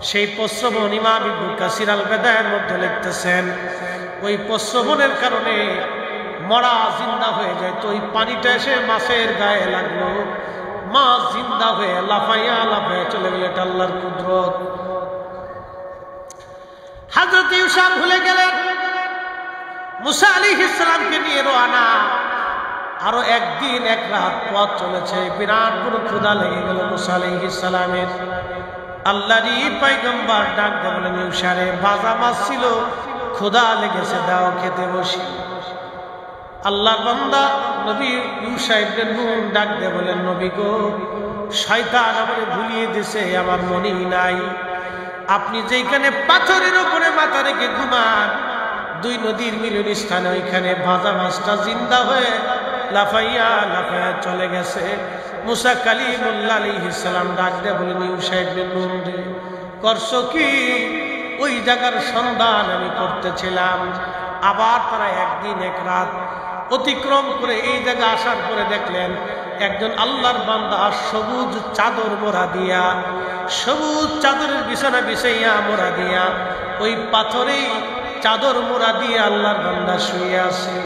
সেই প্রস্রবণ ইমাম ইবনে কাসির আল বেদায়ের মধ্যে লিখতেছেন, ওই প্রস্রবণের কারণে মরা জিন্দা হয়ে যাইত। ওই পানিটা এসে মাছের গায়ে লাগলো, মাছ জিন্দা হয়ে লাফাইয়া লাফাইয়া চলে গেল। এটা আল্লাহর কুদরত। হযরত ইউসা ভুলে গেলেন, মুসা আলাইহিস সালামকে নিয়ে রওনা। আরো একদিন এক রাত পথ চলেছে, বিরাট বড় ক্ষুধা লেগে গেল মুসা আলাইহিস সালামের। আল্লাহরই পয়গম্বর ডাক দিয়ে বলেন, ইউসা রে, ভাজা মাছ ছিল, ক্ষুধা লেগেছে, দাও খেতে বসি। আল্লাহর বান্দা নবী ইউসা ইবনে নূন ডাক দিয়ে বলেন, নবী গো, শয়তান আমাকে ভুলিয়ে দিছে, আমার মনেই নাই। আপনি যেখানে পাথরের উপরে মাথা রেখে ঘুমান, দুই নদীর মিলন স্থানে, ওইখানে ভাজা মাছটা জিন্দা হয়ে লাফাইয়া লাফাইয়া চলে গেছে। মুসা কালিমুল্লাহ আলাইহিস সালাম ডাক দিয়ে বলেন, ইউসা ইবনে নূন রে, করছো কি? ওই জায়গার সন্ধান আমি করতেছিলাম। আবার তারা একদিন এক রাত অতিক্রম করে এই জায়গা আসার পরে দেখলেন একজন আল্লাহর বান্দা সবুজ চাদর মোড়া দিয়া, সবুজ চাদরের বিছানা বিছাইয়া মোড়া দিয়া, ওই পাথরেই চাদর মোড়া দিয়ে আল্লাহর বান্দা শুয়ে আছে।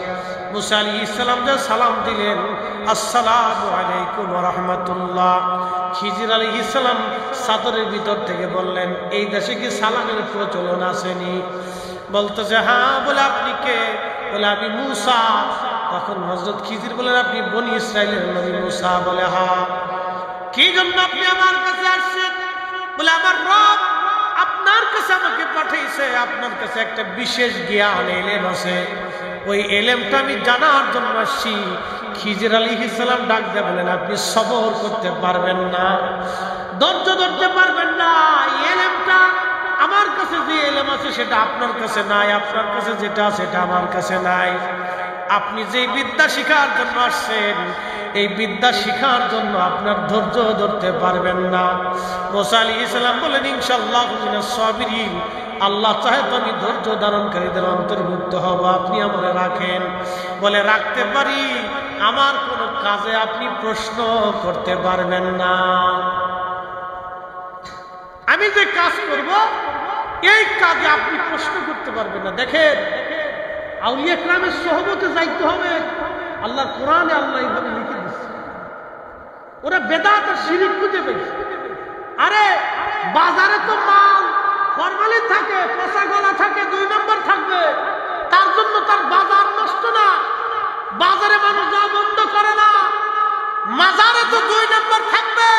মুসা আলাইহিস সালাম যা সালাম দিলেন, আসসালামু আলাইকুম ওয়া রাহমাতুল্লাহ। খিজির আলাইহিস সালাম চাদরের ভিতর থেকে বললেন, এই দেশে কি সালামের প্রচলন আসেনি? বলতেছে হ্যাঁ। বলে আপনি কে? বলে আমি মুসা। তখন হযরত খিজির বলেন, আপনি বনি ইসরাইলের নবী মুসা? বলে হ্যাঁ। কি জন্য আপনি আমার কাছে আসছেন? বলে আমার রব আপনার কাছে আমাকে পাঠিয়েছে, আপনার কাছে একটা বিশেষ জ্ঞান এলেম আছে, ওই এলেমটা আমি জানার জন্য আসছি। খিজির আলাইহিস সালাম ডাক দিয়ে বলেন, আপনি সবর করতে পারবেন না। ধৈর্য ধরতে পারবেন না। এলেমটা আমার কাছে যে এলেম আছে সেটা আপনার কাছে নাই, আপনার কাছে যেটা সেটা আমার কাছে নাই। আপনি যে বিদ্যা শিখার জন্য আসছেন, এই বিদ্যা শিখার জন্য আপনার ধৈর্য ধরতে পারবেন না। মুসা আলাইহিস সালাম বলেন, ইনশাআল্লাহু মিনাস সাবিরিন, আল্লাহ চাহে তো আমি ধৈর্য ধারণকারীদের অন্তর্ভুক্ত হব, আপনি আমারে রাখেন। বলে, রাখতে পারি, আমার কোনো কাজে আপনি প্রশ্ন করতে পারবেন না। আমি যে কাজ করব এই কাজে আপনি প্রশ্ন করতে পারবেন না। দেখেন, আউলিয়া কেরামের সোহবতে যাইতে হবে। আল্লাহর কোরআনে আল্লাহ এইভাবে লিখে দিচ্ছে। ওরা বেদাত আর শিরিক খুঁজে পেয়েছে। আরে বাজারে তো মাল ফরমালিন থাকে, পচা গলা থাকে, 2 নম্বর থাকবে, তার জন্য তার বাজার নষ্ট না। বাজারে মানুষ যাওয়া বন্ধ করে না, মাজারে তো 2 নম্বর থাকবে।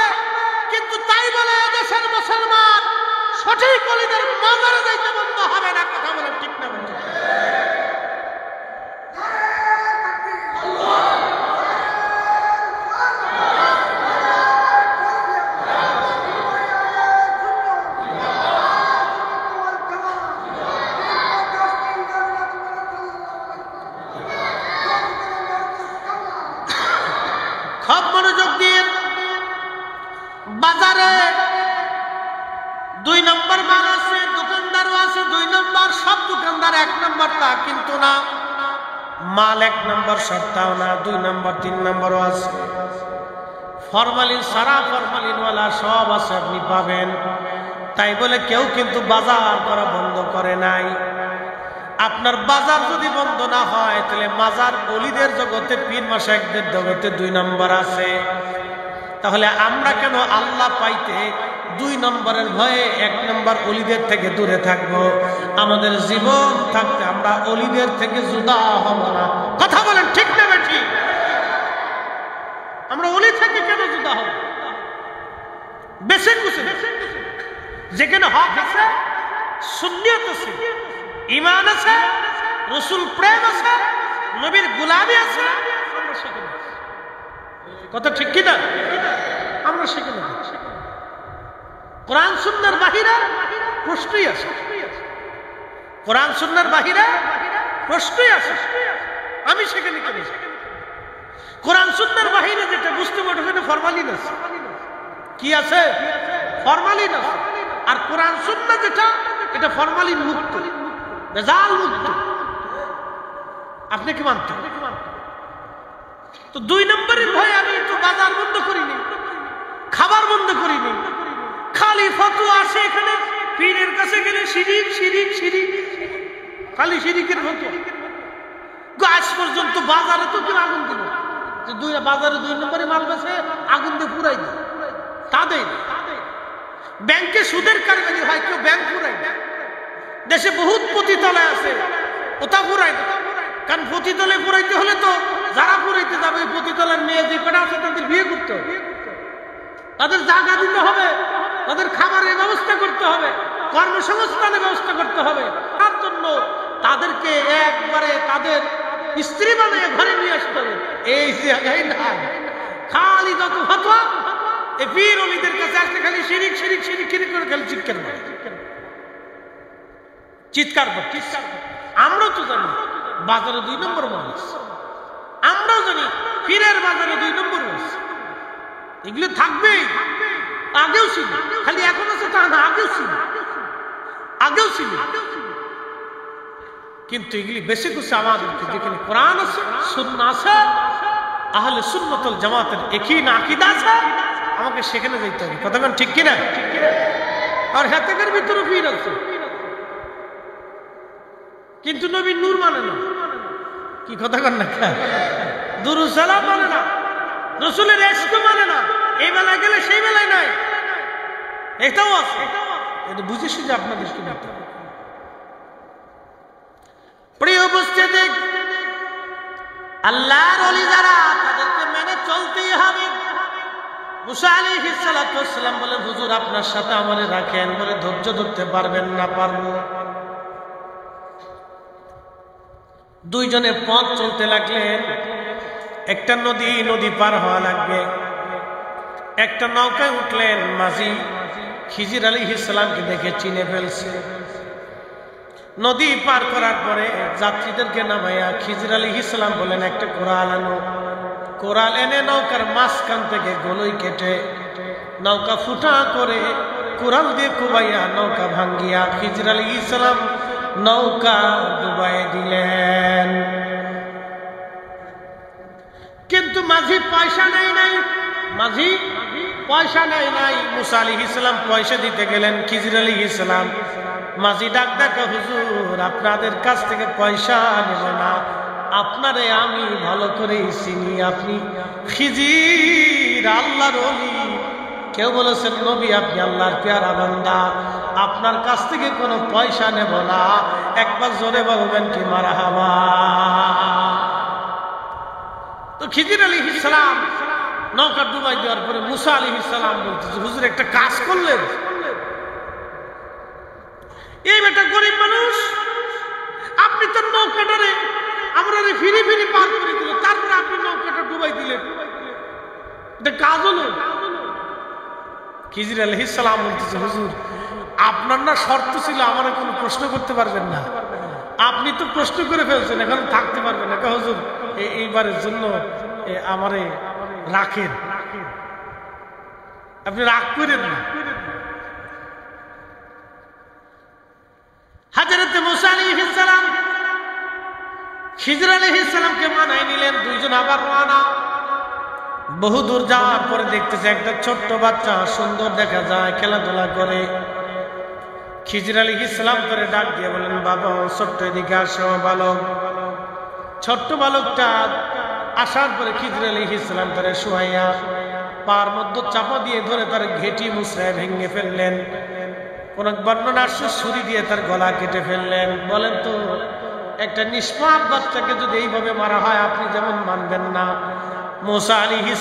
কিন্তু তাই বলে দেশের মুসলমান সঠিক ওলিদের মাজারে যাইতে বন্ধ হবে না। কথা বলেন ঠিক না? খুব মনোযোগ দিয়ে, বাজারে 2 নম্বর মাল আছে, দোকানদারও আছে 2 নম্বর। সব দোকানদার 1 নম্বর তা কিন্তু না, মাল 1 নম্বর সত্তাও না, 2 নম্বর 3 নম্বরও আছে। ফরমালিন সারা ফরমালিনওয়ালা সব আছে, আপনি পাবেন। তাই বলে কেউ কিন্তু বাজার করা বন্ধ করে নাই। আপনার বাজার যদি বন্ধ না হয়, তাহলে মাজার অলিদের জগতে, পীর মাশায়েখদের জগতে 2 নম্বর আছে। তাহলে আমরা কেন আল্লাহ পাইতে 2 নম্বরের ভয়ে 1 নম্বর অলিদের থেকে দূরে থাকব? আমাদের জীবন থাকতে আমরা অলিদের থেকে জুদা হব না। কথা বলেন ঠিক না বেঠি? আমরা অলি থেকে কেন জুদা হব? বেশি কিছু যেখানে হক আছে, সুন্নিয়ত আছে, ঈমান আছে, রাসূল প্রেম আছে, নবীর গোলামি আছে, আমরা সেখানে। কথা ঠিক কি না? আমরা সেখানে। কোরআন সুন্নাহর বাহিরে প্রশ্নই আছে, কোরআন সুন্নাহর বাহিরে প্রশ্নই আছে। আমি সেখানে কেন? কোরআন সুন্নাহর বাহিরে যেটা বুঝতে পারো, ওখানে ফরমালিন আছে। কি আছে? ফরমালিন আছে। আর কোরআন সুন্নাহ যেটা, এটা ফরমালিন মুক্ত, ভেজাল মুক্ত। আপনি কি মানতেন? তো 2 নম্বরের ভয়ে আমি তো বাজার বন্ধ করিনি, খাবার বন্ধ করিনি। খালি ফতোয়া আসে এখানে, পীরের কাছে গেলে শিরিক শিরিক শিরিক, খালি শিরিকের ফতোয়া। আজ পর্যন্ত বাজারে তো কেউ আগুন দিল যে বাজারে 2 নম্বরে মাল বেছে আগুন দিয়ে পুরাই দেয়, তাদের ব্যাংকে সুদের কারবারি হয়, কেউ ব্যাংক পুরাই দেয়। দেশে বহুত পতিতালয় আছে, ওটা পুরাই দেয়। কারণ পতিতালয় পুরাইতে হলে তো যারা পুরাইতে যাবে, ওই পতিতালয়ের মেয়ে যে কটা আছে তাদের বিয়ে করতে হবে, তাদের জায়গা দিতে হবে, তাদের খাবারের ব্যবস্থা করতে হবে, কর্মসংস্থানের ব্যবস্থা করতে হবে। তার জন্য তাদেরকে একবারে তাদের স্ত্রী বানিয়ে ঘরে নিয়ে আসতে হবে। এই জায়গায় নাই, খালি যত ফতোয়া এই পীর ওলিদের কাছে আসলে খালি শিরিক শিরিক শিরিক শিরিক করে খালি চিৎকার করে, চিৎকার করে। আমরাও তো জানি বাজারে 2 নম্বর মানুষ, আমরাও জানি পীরের বাজারে 2 নম্বর মানুষ। এগুলো থাকবেই, আগেও ছিল, খালি এখন আছে তা না, আগেও ছিল, আগেও ছিল। কিন্তু এগুলি বেশি কিছু আমাদেরকে, যেখানে কোরআন আছে, সুন্নাহ আছে, আহলে সুন্নাত ওয়াল জামাতের একই আকীদা আছে, আমাকে সেখানে যেতে হবে। কতক্ষণ ঠিক কিনা? আর হাতের ভিতরে পীর আছে, কিন্তু নবীর নূর মানে না। কি কথা কন না? দুরূদ সালাম মানে না, রাসূলের ইশক মানে না। এই বেলায় গেলে সেই বেলায় নাই, এটাও আছে। এটা বুঝে শুনে আপনাদের কি বলতে হবে। প্রিয় উপস্থিতি, আল্লাহর ওলি যারা, তাদেরকে মেনে চলতেই হবে। মুসা আলাইহিস সালাতু ওয়াস সালাম বলে, হুজুর আপনার সাথে আমারে রাখেন। বলে, ধৈর্য ধরতে পারবেন না? পারবো। 2 জনে পথ চলতে লাগলেন। একটা নদী পার হওয়া লাগবে। একটা নৌকায় উঠলেন, মাঝি খিজির আলাইহিস সালামকে দেখে চিনে ফেলছে। নদী পার করার পরে যাত্রীদেরকে নামাইয়া খিজির আলাইহিস সালাম বলেন, একটা কোরাল আনো। কোরাল এনে নৌকার মাঝখান থেকে গলই কেটে নৌকা ফুটা করে কোরাল দিয়ে কুবাইয়া নৌকা ভাঙ্গিয়া খিজির আলাইহিস সালাম নৌকা ডুবাই দিলেন। কিন্তু মাঝি পয়সা নেই নাই, মাঝি পয়সা নেই নাই। মুসা আলাইহিস সালাম পয়সা দিতে গেলেন, খিজির আলাইহিস সালাম মাঝি ডাক ডাকা, হুজুর আপনাদের কাছ থেকে পয়সা নেব না, আপনারে আমি ভালো করে চিনি, আপনি খিজির আল্লাহর ওলি। কেউ বলেছেন নবী আপনি আল্লাহর পেয়ারা বান্দা, আপনার কাছ থেকে কোনো পয়সা নেব না। একবার জোরে বলবেন কি মারহাবা। তো খিজির আলাইহিস সালাম নৌকা ডুবাই দেওয়ার পরে মুসা আলাইহিস সালাম বলতেছে, হুজুর একটা কাজ করলেন, এই বেটা গরিব মানুষ, আপনি তো নৌকাটারে আমরা ফিরি ফিরি পার করে দিল, তারপরে আপনি নৌকাটা ডুবাই দিলেন, এটা কাজ হলো? খিজির আলাইহিস সালাম বলতেছে, হুজুর আপনার না শর্ত ছিল আমারে কোনো প্রশ্ন করতে পারবেন না, আপনি তো প্রশ্ন করে ফেলছেন, এখন থাকতে পারবেন না। হুজুর এইবারের জন্য আমারে রাখেন, আপনি রাগ করেন না। হযরত মুসা আলাইহিস সালাম খিজির আলাইহিস সালামকে মানায় নিলেন, দুইজন আবার রওনা। বহু দূর যাওয়ার পরে দেখতেছে একটা ছোট্ট বাচ্চা, সুন্দর দেখা যায়, খেলাধুলা করে। খিজির আলাইহিস সালাম করে ডাক দিয়ে বলেন, বাবা ছোট্ট এদিকে আসো বালক। ছোট্ট বালকটা আসার পরে খিজির আলাইহিস সালাম তারে শুয়াইয়া পার মধ্যে চাপা দিয়ে ধরে তার ঘেঁটি মুছড়ায় ভেঙে ফেললেন। কোন বর্ণনা আসছে ছুরি দিয়ে তার গলা কেটে ফেললেন। বলেন তো, একটা নিষ্পাপ বাচ্চাকে যদি এইভাবে মারা হয় আপনি যেমন মানবেন না। মুসা আলাইহিস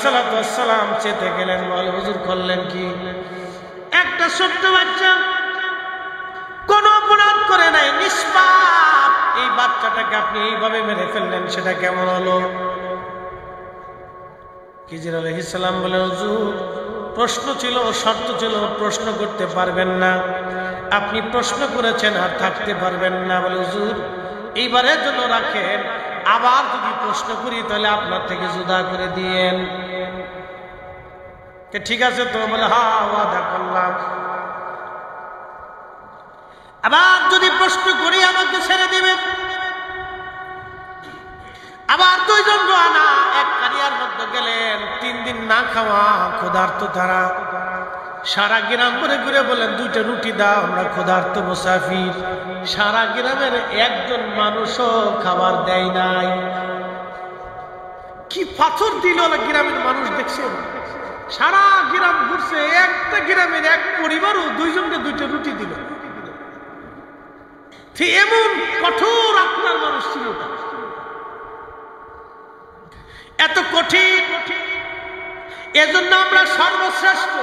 সালাম চেতে গেলেন, বলে হুজুর করলেন কি? একটা ছোট্ট বাচ্চা কোন অপরাধ করে নাই, নিষ্পাপ, এই বাচ্চাটাকে আপনি এইভাবে মেরে ফেললেন, সেটা কেমন হলো? খিজির আলাইহিস সালাম বলে, হুজুর প্রশ্ন ছিল, শর্ত ছিল, প্রশ্ন করতে পারবেন না, আপনি প্রশ্ন করেছেন আর থাকতে পারবেন না। বলে হুজুর এইবারের জন্য রাখেন, আবার যদি প্রশ্ন করি তাহলে আপনার থেকে জুদা করে দিয়েন। ঠিক আছে তো? বলে হ্যাঁ ওয়াদা করলাম। আবার যদি প্রশ্ন করি আমাকে ছেড়ে দিবেন। আবার দুইজন রওনা, এক কারিয়ার মধ্যে গেলেন, 3 দিন না খাওয়া, ক্ষুধার্ত তারা। সারা গ্রাম ঘুরে ঘুরে বলেন, 2টা রুটি দাও, আমরা ক্ষুধার্ত মুসাফির। সারা গ্রামের একজন মানুষও খাবার দেয় নাই। কি পাথর দিল গ্রামের মানুষ, দেখছেন? সারা গ্রাম ঘুরছে, একটা গ্রামের এক পরিবারও 2জনকে 2টা রুটি দিল। এমন কঠোর আপনার মানুষ ছিল, এত কঠিন। এজন্য আমরা সর্বশ্রেষ্ঠ,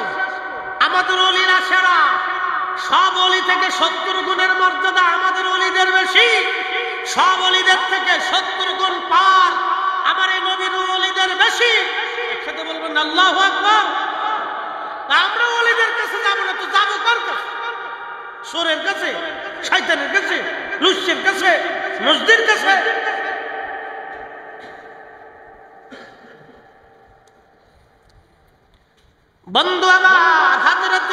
আমাদের ওলিরা সেরা। সব ওলি থেকে 70 গুণের মর্যাদা আমাদের ওলিদের বেশি, সব ওলিদের থেকে 70 গুণ পার আমার এই নবীর ওলিদের বেশি। একসাথে বলবেন আল্লাহু আকবার। আমরা ওলিদের কাছে যাবো না তো যাবো কার কাছে? সোরের কাছে, শয়তানের কাছে, লুচ্ছের কাছে, মসজিদের কাছে? বন্ধু আমার, হযরত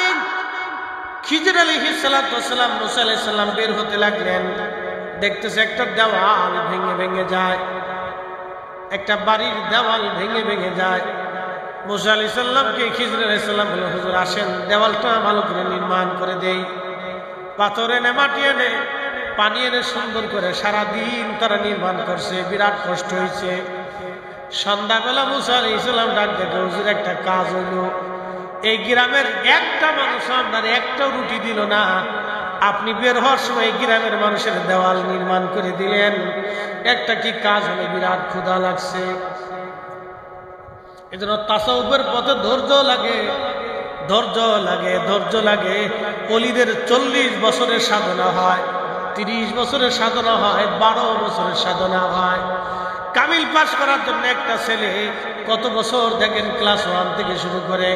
খিজির আলাইহিস সালাম মুসা আলাইহিস সালাম বের হতে লাগলেন। দেখতেছে একটা দেওয়াল ভেঙে ভেঙে যায়, একটা বাড়ির দেওয়াল ভেঙে ভেঙে যায়। মুসা আলাইহিস সালামকে খিজির আলাইহিস সালাম বলে, হুজুর আসেন দেওয়ালটা ভালো করে নির্মাণ করে দেই। পাথর এনে, মাটি এনে, পানি এনে সুন্দর করে সারাদিন তারা নির্মাণ করছে, বিরাট কষ্ট হয়েছে। সন্ধ্যাবেলা মুসা আলাইহিস সালাম ডাক দেখে, হুজুর একটা কাজ হইল, এই গ্রামের একটা মানুষ আপনার একটাও রুটি দিল না, আপনি বের হওয়ার সময় গ্রামের মানুষের দেওয়াল নির্মাণ করে দিলেন, একটা কি কাজ হলে? বিরাট ক্ষুধা লাগছে। এজন্য তাসাউফের পথে ধৈর্য লাগে, ধৈর্য লাগে, ধৈর্য লাগে। ওলিদের 40 বছরের সাধনা হয়, 30 বছরের সাধনা হয়, 12 বছরের সাধনা হয়। কামিল পাস করার জন্য একটা ছেলে কত বছর দেখেন ক্লাস 1 থেকে শুরু করে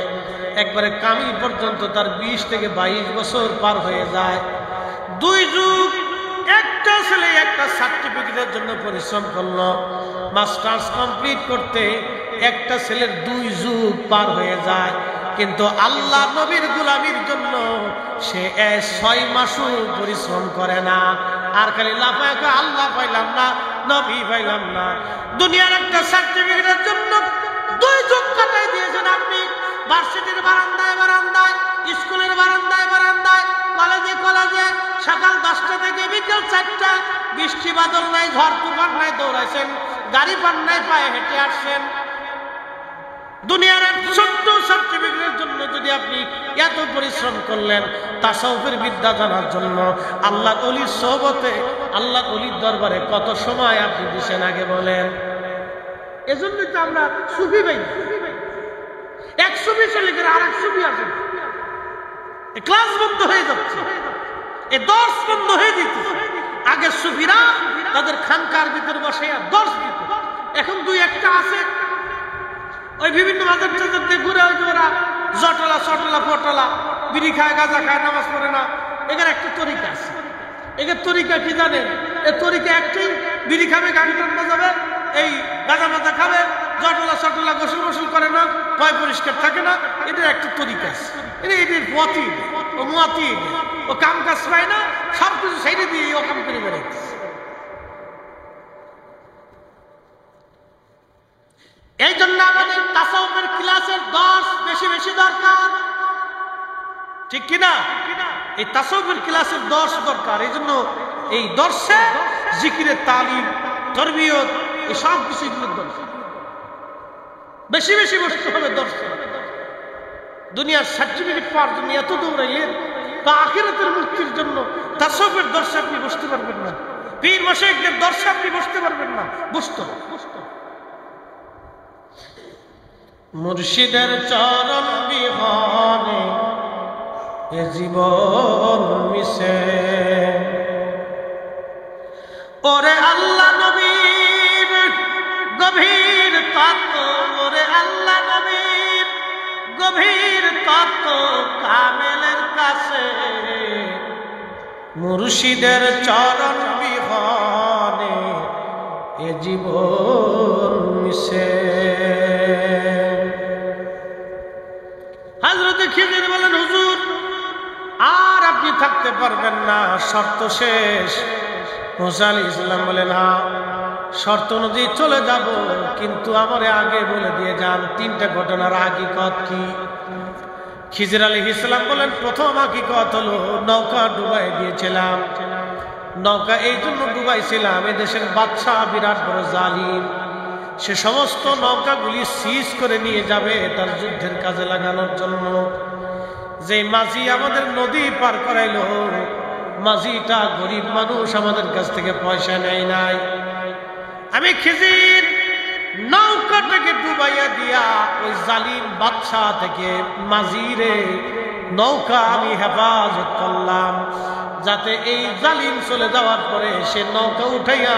একবারে কামিল পর্যন্ত তার 20 থেকে 22 বছর পার হয়ে যায়। 2 যুগ একটা ছেলে একটা সার্টিফিকেটের জন্য পরিশ্রম করলো, মাস্টার্স কমপ্লিট করতে একটা ছেলের 2 যুগ পার হয়ে যায়। কিন্তু আল্লাহ নবীর গোলামির জন্য সে 6 মাসও পরিশ্রম করে না, আর খালি লাফায় আল্লাহ পাইলাম না, নবী পাইলাম না। দুনিয়ার একটা সার্টিফিকেটের জন্য 2 যুগ কাটাই দিয়েছেন আপনি, ভার্সিটির বারান্দায় বারান্দায়, স্কুলের বারান্দায় বারান্দায়, কলেজে কলেজে, সকাল 10টা থেকে বিকেল 4টা, বৃষ্টি বাদল নাই, ঝড় তুফান নাই, দৌড়াইছেন, গাড়ি পান নাই, পায়ে হেঁটে আসছেন। দুনিয়ার ছোট্ট সার্টিফিকেটের জন্য যদি আপনি এত পরিশ্রম করলেন, তাসাউফের বিদ্যা জানার জন্য আল্লাহ ওলির সোহবতে, আল্লাহ ওলির দরবারে কত সময় আপনি দিছেন আগে বলেন? এজন্যই তো আমরা সুফি ভাই, এক সুফি চলে গেলে আর এক সুফি আসে, ক্লাস বন্ধ হয়ে যাচ্ছে, এ দর্শ বন্ধ হয়ে দিত। আগে সুফিরা তাদের খানকার ভিতর বসে দর্শ দিত, এখন 2-1টা আছে ওই বিভিন্ন মাদ্রাসাতে ঘুরে, ওই যে ওরা জটলা চটলা পটলা বিড়ি খায়, গাঁজা খায়, নামাজ পড়ে না। এখানে একটা তরিকা আছে, এখানে তরিকা কি জানেন? এই তরিকা একটাই, বিড়ি খাবে, গাড়ি টান বাজাবে, এই গাঁজা মাজা খাবে, জটলা চটলা গোসল মোসল করে না, পয় পরিষ্কার থাকে না। এটার একটা তরিকা আছে, এটার পথই ও মুয়াতি, ও কাম কাজ পায় না, সব কিছু ছেড়ে দিয়ে ও কাম করে বেড়াইতেছে। এই জন্য আমাদের তাসাউফের ক্লাসের দর্শ বেশি বেশি দরকার, ঠিক কিনা? এই তাসাউফের ক্লাসের দর্শ দরকার। এই জন্য এই দর্শে জিকিরের তালিম, তরবিয়ত, এই সব কিছু দরকার, বেশি বেশি বসতে হবে দর্শে। দুনিয়ার সার্টিফিকেট পাওয়ার জন্য এত দৌড়াইলেন, বা আখিরাতের মুক্তির জন্য তাসাউফের দর্শে আপনি বসতে পারবেন না, পীর মাশায়েখদের দর্শে আপনি বসতে পারবেন না। বসতে মুর্শিদের চরণ বিহনে এ জীবন মিশে, ওরে আল্লাহ নবীর গভীর তত্ত্ব, ওরে আল্লাহ নবীর গভীর তত্ত্ব কামেলের কাছে, মুর্শিদের চরণ বিহনে এ জীবন মিশে। হযরতে খিজির বলেন, হুজুর আর আপনি থাকতে পারবেন না, শর্ত শেষ। মুসা আলাইহিস সালাম বলেন, হ্যাঁ শর্ত অনুযায়ী চলে যাব, কিন্তু আমারে আগে বলে দিয়ে যান 3টা ঘটনার হাকিকত কি। খিজির আলাইহিস সালাম বলেন, প্রথম হাকিকত হলো নৌকা ডুবাই দিয়েছিলাম। নৌকা এই জন্য ডুবাইছিলাম, এদেশের বাদশাহ বিরাট বড় জালিম, সে সমস্ত নৌকাগুলি সিজ করে নিয়ে যাবে তার যুদ্ধের কাজে লাগানোর জন্য। যে মাঝি আমাদের নদী পার করাইলো, মাঝিটা গরিব মানুষ, আমাদের কাছ থেকে পয়সা নেয় নাই। আমি খিজির নৌকাটাকে ডুবাইয়া দিয়া ওই জালিম বাদশাহ থেকে মাঝিরে নৌকা আমি হেফাজত করলাম, যাতে এই জালিম চলে যাওয়ার পরে সে নৌকা উঠাইয়া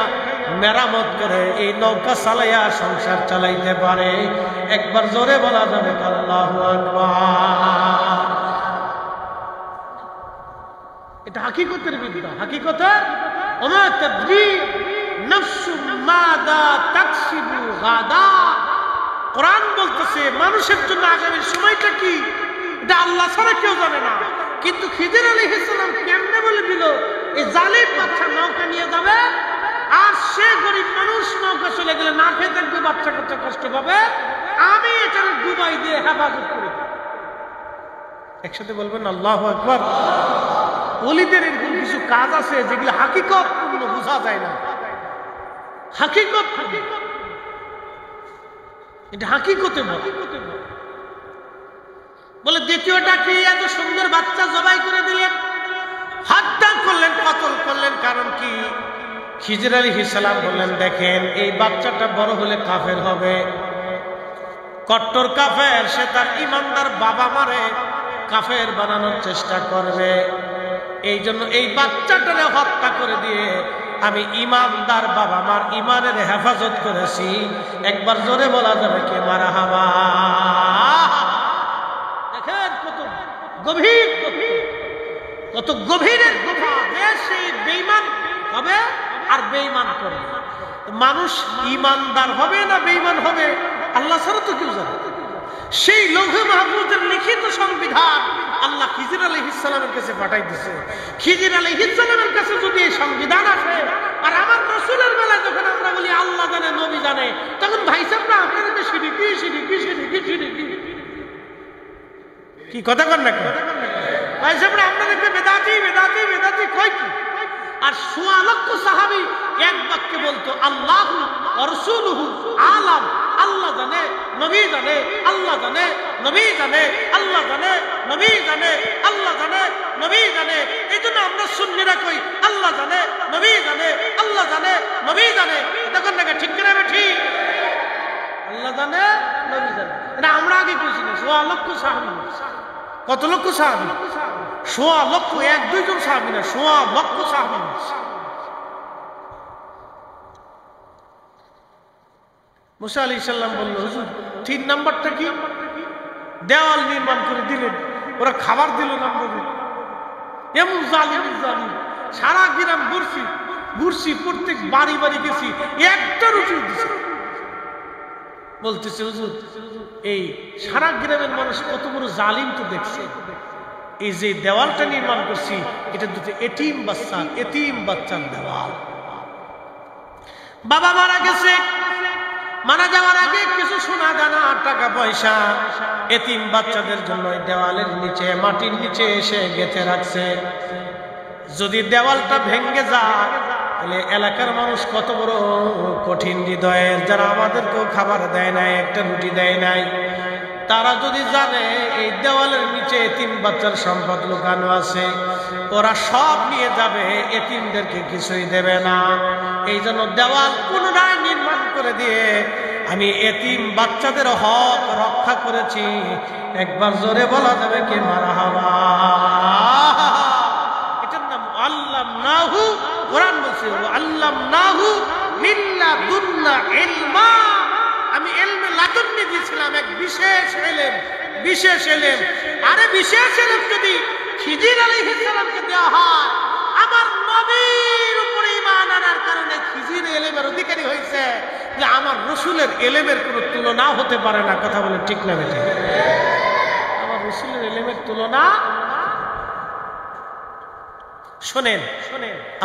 মেরামত করে এই নৌকা চালাইয়া সংসার চালাইতে পারে। একবার জোরে বলা যাবে আল্লাহু আকবার। এটা হাকিকতের বিদ্যা, হাকিকতের ওমা তাদরি নাফসু মাদা তাকসিবু গাদা। কোরআন বলতেছে মানুষের জন্য আগামীর সময়টা কি এটা আল্লাহ ছাড়া কেউ জানে না। কিন্তু খিজির আলাইহিস সালাম কেমনে বলে দিল, এই জালিম বাচ্চা নৌকা নিয়ে যাবে, আর সে গরিব মানুষ নৌকা চলে গেলে না খেয়ে থাকবে, বাচ্চা কাচ্চা কষ্ট পাবে, আমি এটার ডুবাই দিয়ে হেফাজত করি। একসাথে বলবেন আল্লাহু আকবার। ওলিদের এরকম কিছু কাজ আছে যেগুলো হাকিকত কোনো বোঝা যায় না, হাকিকত এটা হাকিকতে বলে। দ্বিতীয়টা কি, এত সুন্দর বাচ্চা জবাই করে দিলেন, হত্যা করলেন, কতল করলেন, কারণ কি? খিজির আলাইহিস সালাম বললেন, দেখেন এই বাচ্চাটা বড় হলে কাফের হবে, কট্টর কাফের, সে তার ইমানদার বাবা মারে কাফের বানানোর চেষ্টা করবে। এই জন্য এই বাচ্চাটারে হত্যা করে দিয়ে আমি ইমানদার বাবা মার ইমানের হেফাজত করেছি। একবার জোরে বলা যাবে কে মারহাবা। দেখেন কত গভীর, কত গভীরের কথা। বেশি বেঈমান হবে আর বেঈমান করবে। মানুষ ইমানদার হবে না বেঈমান হবে আল্লাহ ছাড়া তো কেউ জানে। সেই লৌহে মাহফুজের লিখিত সংবিধান আল্লাহ খিজির আলাইহিস সালামের কাছে পাঠাই দিয়েছে। খিজির আলাইহিস সালামের কাছে যদি এই সংবিধান আসে, আর আমার রাসূলের বেলায় যখন আমরা বলি আল্লাহ জানে নবী জানে, তখন ভাই সাহেবরা আপনাদেরকে শিরিকি শিরিকি শিরিকি শিরিকি কি কথা কন না? ভাই সাহেবরা আপনাদেরকে বেদাতি বেদাতি বেদাতি কয় কি? আর ১৬ লক্ষ সাহাবী এক বাক্যে বলতো আল্লাহু ওয়া রাসূলুহু আলাম। আল্লাহ জানে, নবী জানে, আল্লাহ জানে, নবী জানে, আল্লাহ জানে, নবী জানে, আল্লাহ জানে, নবী জানে। এই জন্য আমরা সুন্নিরা কই আল্লাহ জানে, নবী জানে, আল্লাহ জানে, নবী জানে। তখন নাকি ঠিক করে ঠিক আল্লাহ জানে, নবী জানে। এটা আমরা আগে কইছি না। ১৬ লক্ষ সাহাবী। কত লক্ষ সাহাবী? ১৬ লক্ষ। ১-২ জন সাহাবী না, ১৬ লক্ষ সাহাবী। মুসা আলাইহিস সালাম বলল, হুজুর ৩ নাম্বারটা কি? দেওয়াল নির্মাণ করে দিলেন, ওরা খাবার দিল না। এমন জালিম জালিম। সারা গ্রাম ঘুরছি, প্রত্যেক বাড়ি বাড়ি গেছি, একটা রুটি দিছে। বলতেছে হুজুর এই সারা গ্রামের মানুষ কত বড় জালিম তো দেখছে। এই যে দেওয়ালটা নির্মাণ করছি এটা দুটো এতিম বাচ্চার দেওয়াল। বাবা মারা গেছে, মারা যাওয়ার আগে কিছু সোনা দানা টাকা পয়সা এতিম বাচ্চাদের জন্য দেওয়ালের নিচে মাটির নিচে এসে গেঁথে রাখছে। যদি দেওয়ালটা ভেঙে যায় তাহলে এলাকার মানুষ কত বড় কঠিন হৃদয়ের, যারা আমাদেরকেও খাবার দেয় নাই, একটা রুটি দেয় নাই, তারা যদি জানে এই দেওয়ালের নিচে এতিম বাচ্চার সম্পদ লুকানো আছে, ওরা সব নিয়ে যাবে, এতিমদেরকে কিছুই দেবে না। এই জন্য দেওয়াল পুনরায় নির্মাণ করে দিয়ে আমি এতিম বাচ্চাদের হক রক্ষা করেছি। একবার জোরে বলা যাবে কে মারহাবা। এটার নাম আল্লামনাহু। কোরআন বলছে আল্লামনাহু মিন লাদুন্না ইলমা। আমি ইলমে লাদুন্নি দিয়েছিলাম, এক বিশেষ ইলম, বিশেষ ইলম। আরে বিশেষ ইলম যদি খিজির আলাইহিস সালামকে দেওয়া হয়, আমার নবীর উপরে ঈমান আনার কারণে খিজির ইলমের অধিকারী হয়েছে, যে আমার রাসূলের ইলমের কোনো তুলনা হতে পারে না। কথা বলে ঠিক না বেঠিক? আমার রাসূলের ইলমের তুলনা। শোনেন,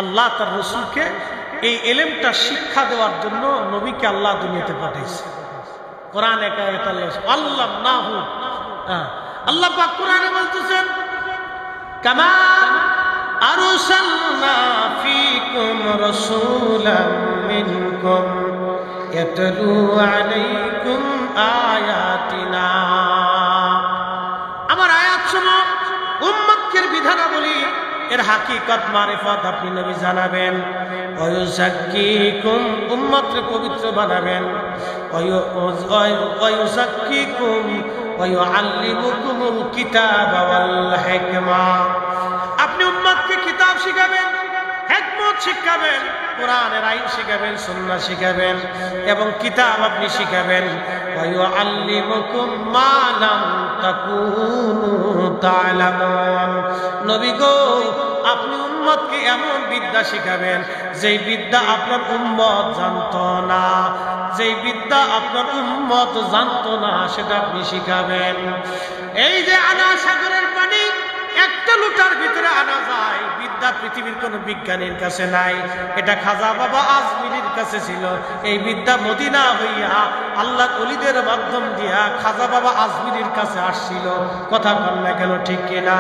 আল্লাহ তার রাসূলকে এই ইলমটা শিক্ষা দেওয়ার জন্য নবীকে আল্লাহ দুনিয়াতে পাঠাইছে। কোরআন একা আল্লামনাহু। আল্লাহ পাক কোরআনে বলতেছেন কামা আরসালনা ফীকুম রাসূলাম মিনকুম ইয়াতলু আলাইকুম আয়াতিনা। আমার আয়াতসমূহ উম্মতের বিধানাবলী এর হাকিকত মারিফত আপনি নবী জানাবেন। ওয়ায়ুযাক্কিকুম, উম্মতকে পবিত্র বানাবেন। ওয়ায়ুযাক্কিকুম ওয়ায়ুআল্লিমুকুমুল কিতাবা ওয়াল হিকমা। আপনি উম্মতকে কিতাব শিখাবেন, হিকমত শিখাবেন, কোরআনের আইন শিখাবেন, সুন্নাহ শিখাবেন এবং কিতাব আপনি শিখাবেন। ওয়ায়ুআল্লিমুকুম মা লাম তাকুনু তা'লামুন। নবী গো, আপনি উম্মতকে এমন বিদ্যা শিখাবেন যেই বিদ্যা আপনার উম্মত জানতো না, যেই বিদ্যা আপনার উম্মত জানতো না, সেটা আপনি শিখাবেন। এই যে আনা সাগরের পানি একটা লোটার ভিতরে আনা যায়, বিদ্যা পৃথিবীর কোন বিজ্ঞানীর কাছে নাই, এটা খাজা বাবা আজমিরির কাছে ছিল। এই বিদ্যা মদিনা হইয়া আল্লাহর ওলিদের মাধ্যম দিয়া খাজা বাবা আজমিরির কাছে আসছিল। কথা বল না কেন, ঠিক কিনা?